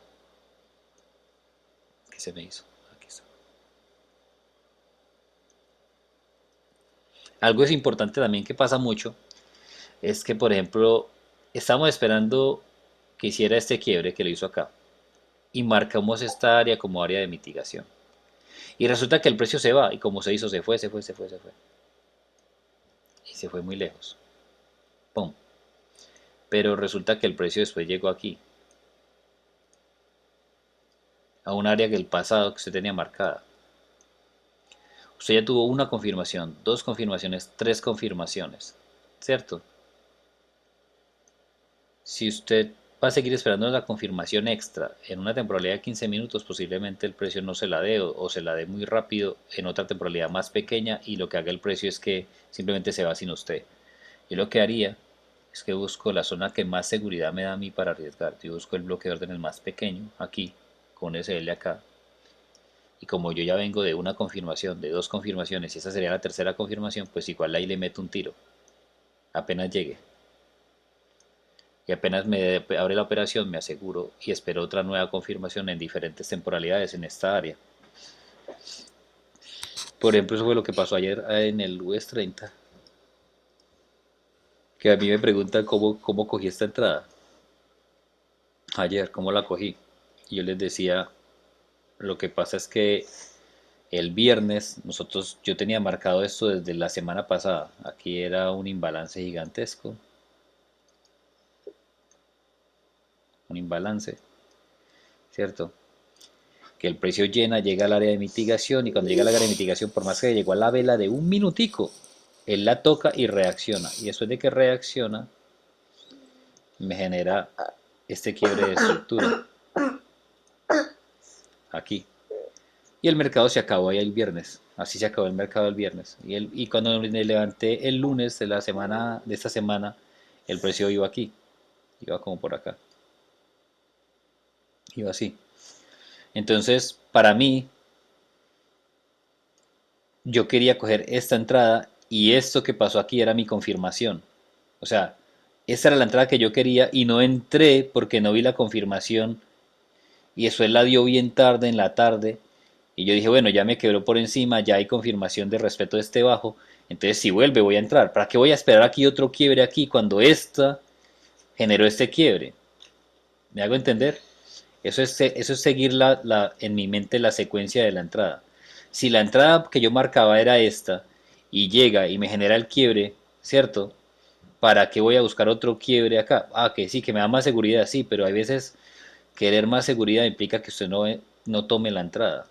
¿Qué se me hizo? Aquí está. Algo es importante también que pasa mucho, es que, por ejemplo, estamos esperando que hiciera este quiebre que lo hizo acá, y marcamos esta área como área de mitigación. Y resulta que el precio se va, y como se hizo, se fue, se fue, se fue, se fue. Y se fue muy lejos. ¡Pum! Pero resulta que el precio después llegó aquí, a un área que el pasado que se tenía marcada. Usted ya tuvo una confirmación, dos confirmaciones, tres confirmaciones, ¿cierto? Si usted va a seguir esperando la confirmación extra en una temporalidad de 15 minutos, posiblemente el precio no se la dé o se la dé muy rápido en otra temporalidad más pequeña y lo que haga el precio es que simplemente se va sin usted. Yo lo que haría es que busco la zona que más seguridad me da a mí para arriesgar. Yo busco el bloque de órdenes más pequeño, aquí, con SL acá. Y como yo ya vengo de una confirmación, de dos confirmaciones, y esa sería la tercera confirmación, pues igual ahí le meto un tiro, apenas llegue. Y apenas me abre la operación, me aseguro y espero otra nueva confirmación en diferentes temporalidades en esta área. Por ejemplo, eso fue lo que pasó ayer en el US 30, que a mí me preguntan cómo cogí esta entrada. Ayer, cómo la cogí. Y yo les decía, lo que pasa es que el viernes yo tenía marcado esto desde la semana pasada. Aquí era un imbalance gigantesco, un imbalance, ¿cierto? Que el precio llena, llega al área de mitigación y cuando llega al área de mitigación, por más que llegó a la vela de un minutico, él la toca y reacciona. Y después de que reacciona, me genera este quiebre de estructura aquí. Y el mercado se acabó ahí el viernes. Así se acabó el mercado el viernes. Y cuando me levanté el lunes de esta semana, el precio iba aquí. Iba como por acá. Iba así. Entonces, para mí, yo quería coger esta entrada y esto que pasó aquí era mi confirmación. O sea, esta era la entrada que yo quería y no entré porque no vi la confirmación y eso él la dio bien tarde en la tarde y yo dije, bueno, ya me quebró por encima, ya hay confirmación de respeto de este bajo, entonces si vuelve voy a entrar. ¿Para qué voy a esperar aquí otro quiebre aquí cuando esta generó este quiebre? ¿Me hago entender? Eso es seguir en mi mente la secuencia de la entrada. Si la entrada que yo marcaba era esta y llega y me genera el quiebre, ¿cierto? ¿Para qué voy a buscar otro quiebre acá? Ah, que sí, que me da más seguridad, sí, pero hay veces querer más seguridad implica que usted no tome la entrada.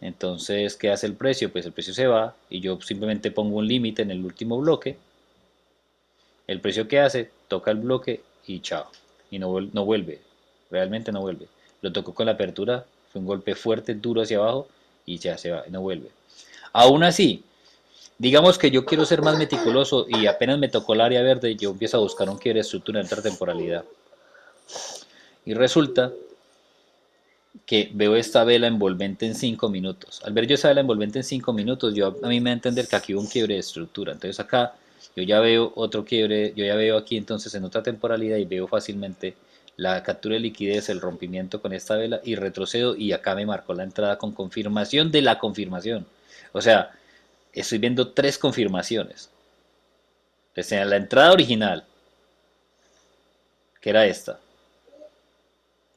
Entonces, ¿qué hace el precio? Pues el precio se va y yo simplemente pongo un límite en el último bloque. El precio que hace, toca el bloque y chao. Y no vuelve, realmente no vuelve. Lo tocó con la apertura, fue un golpe fuerte, duro hacia abajo y ya se va, no vuelve. Aún así, digamos que yo quiero ser más meticuloso y apenas me tocó el área verde, yo empiezo a buscar un quiebre de estructura en temporalidad. Y resulta que veo esta vela envolvente en 5 minutos. Al ver yo esa vela envolvente en 5 minutos, a mí me da a entender que aquí hubo un quiebre de estructura. Entonces acá yo ya veo otro quiebre, yo ya veo aquí entonces en otra temporalidad y veo fácilmente la captura de liquidez, el rompimiento con esta vela y retrocedo y acá me marcó la entrada con confirmación de la confirmación. O sea, estoy viendo tres confirmaciones. Entonces, la entrada original, que era esta.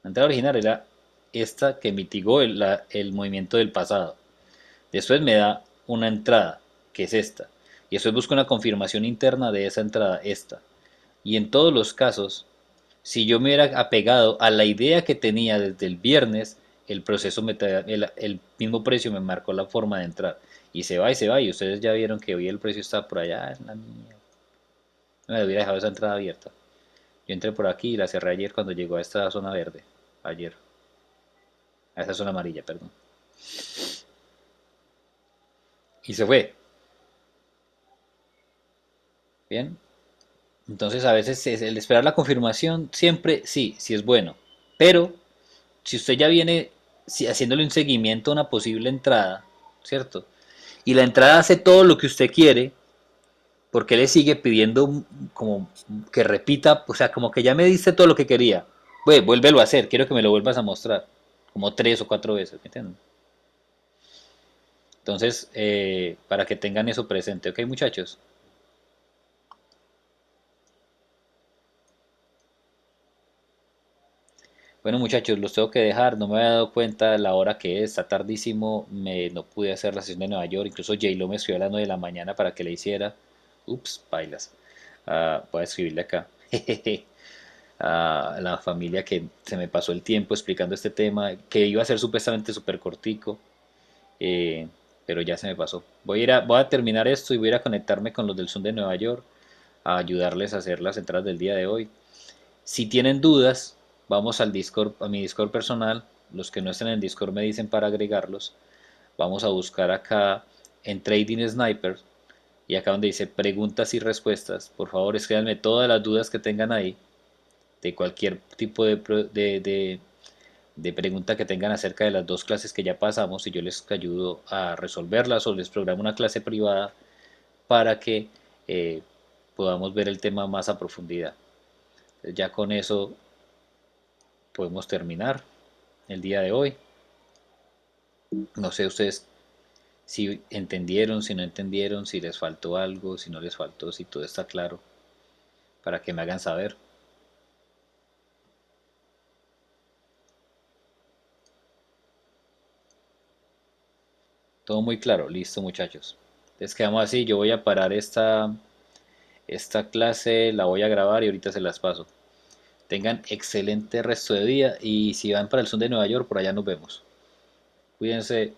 La entrada original era esta que mitigó el movimiento del pasado. Después me da una entrada, que es esta. Y después busco una confirmación interna de esa entrada, esta. Y en todos los casos, si yo me hubiera apegado a la idea que tenía desde el viernes, el proceso el mismo precio me marcó la forma de entrar. Y se va y se va. Y ustedes ya vieron que hoy el precio está por allá en la mierda. Me hubiera dejado esa entrada abierta. Yo entré por aquí y la cerré ayer cuando llegó a esta zona verde. Ayer. A esta zona amarilla, perdón. Y se fue. Bien. Entonces a veces el esperar la confirmación siempre sí, sí es bueno. Pero si usted ya viene haciéndole un seguimiento a una posible entrada, ¿cierto? Y la entrada hace todo lo que usted quiere, porque le sigue pidiendo como que repita, o sea, como que ya me diste todo lo que quería. Vuélvelo a hacer, quiero que me lo vuelvas a mostrar. Como 3 o 4 veces, ¿me entienden? Entonces, para que tengan eso presente, ¿ok, muchachos? Bueno, muchachos, los tengo que dejar. No me había dado cuenta de la hora que es. Está tardísimo. No pude hacer la sesión de Nueva York. Incluso J-Lo me escribió a las 9 de la mañana para que le hiciera. Ups, bailas. Voy a escribirle acá. A la familia que se me pasó el tiempo explicando este tema, que iba a ser supuestamente súper cortico, eh, pero ya se me pasó. Voy a terminar esto y voy a ir a conectarme con los del Zoom de Nueva York a ayudarles a hacer las entradas del día de hoy. Si tienen dudas, vamos al Discord, a mi Discord personal. Los que no estén en Discord me dicen para agregarlos. Vamos a buscar acá en Trading Sniper y acá donde dice preguntas y respuestas. Por favor, escríbanme todas las dudas que tengan ahí de cualquier tipo de pregunta que tengan acerca de las dos clases que ya pasamos y yo les ayudo a resolverlas o les programo una clase privada para que eh, podamos ver el tema más a profundidad. Ya con eso podemos terminar el día de hoy. No sé ustedes si entendieron, si no entendieron, si les faltó algo, si no les faltó, si todo está claro, para que me hagan saber. Todo muy claro, listo muchachos. Entonces quedamos así, yo voy a parar esta clase, la voy a grabar y ahorita se las paso. Tengan excelente resto de día y si van para el sur de Nueva York, por allá nos vemos. Cuídense.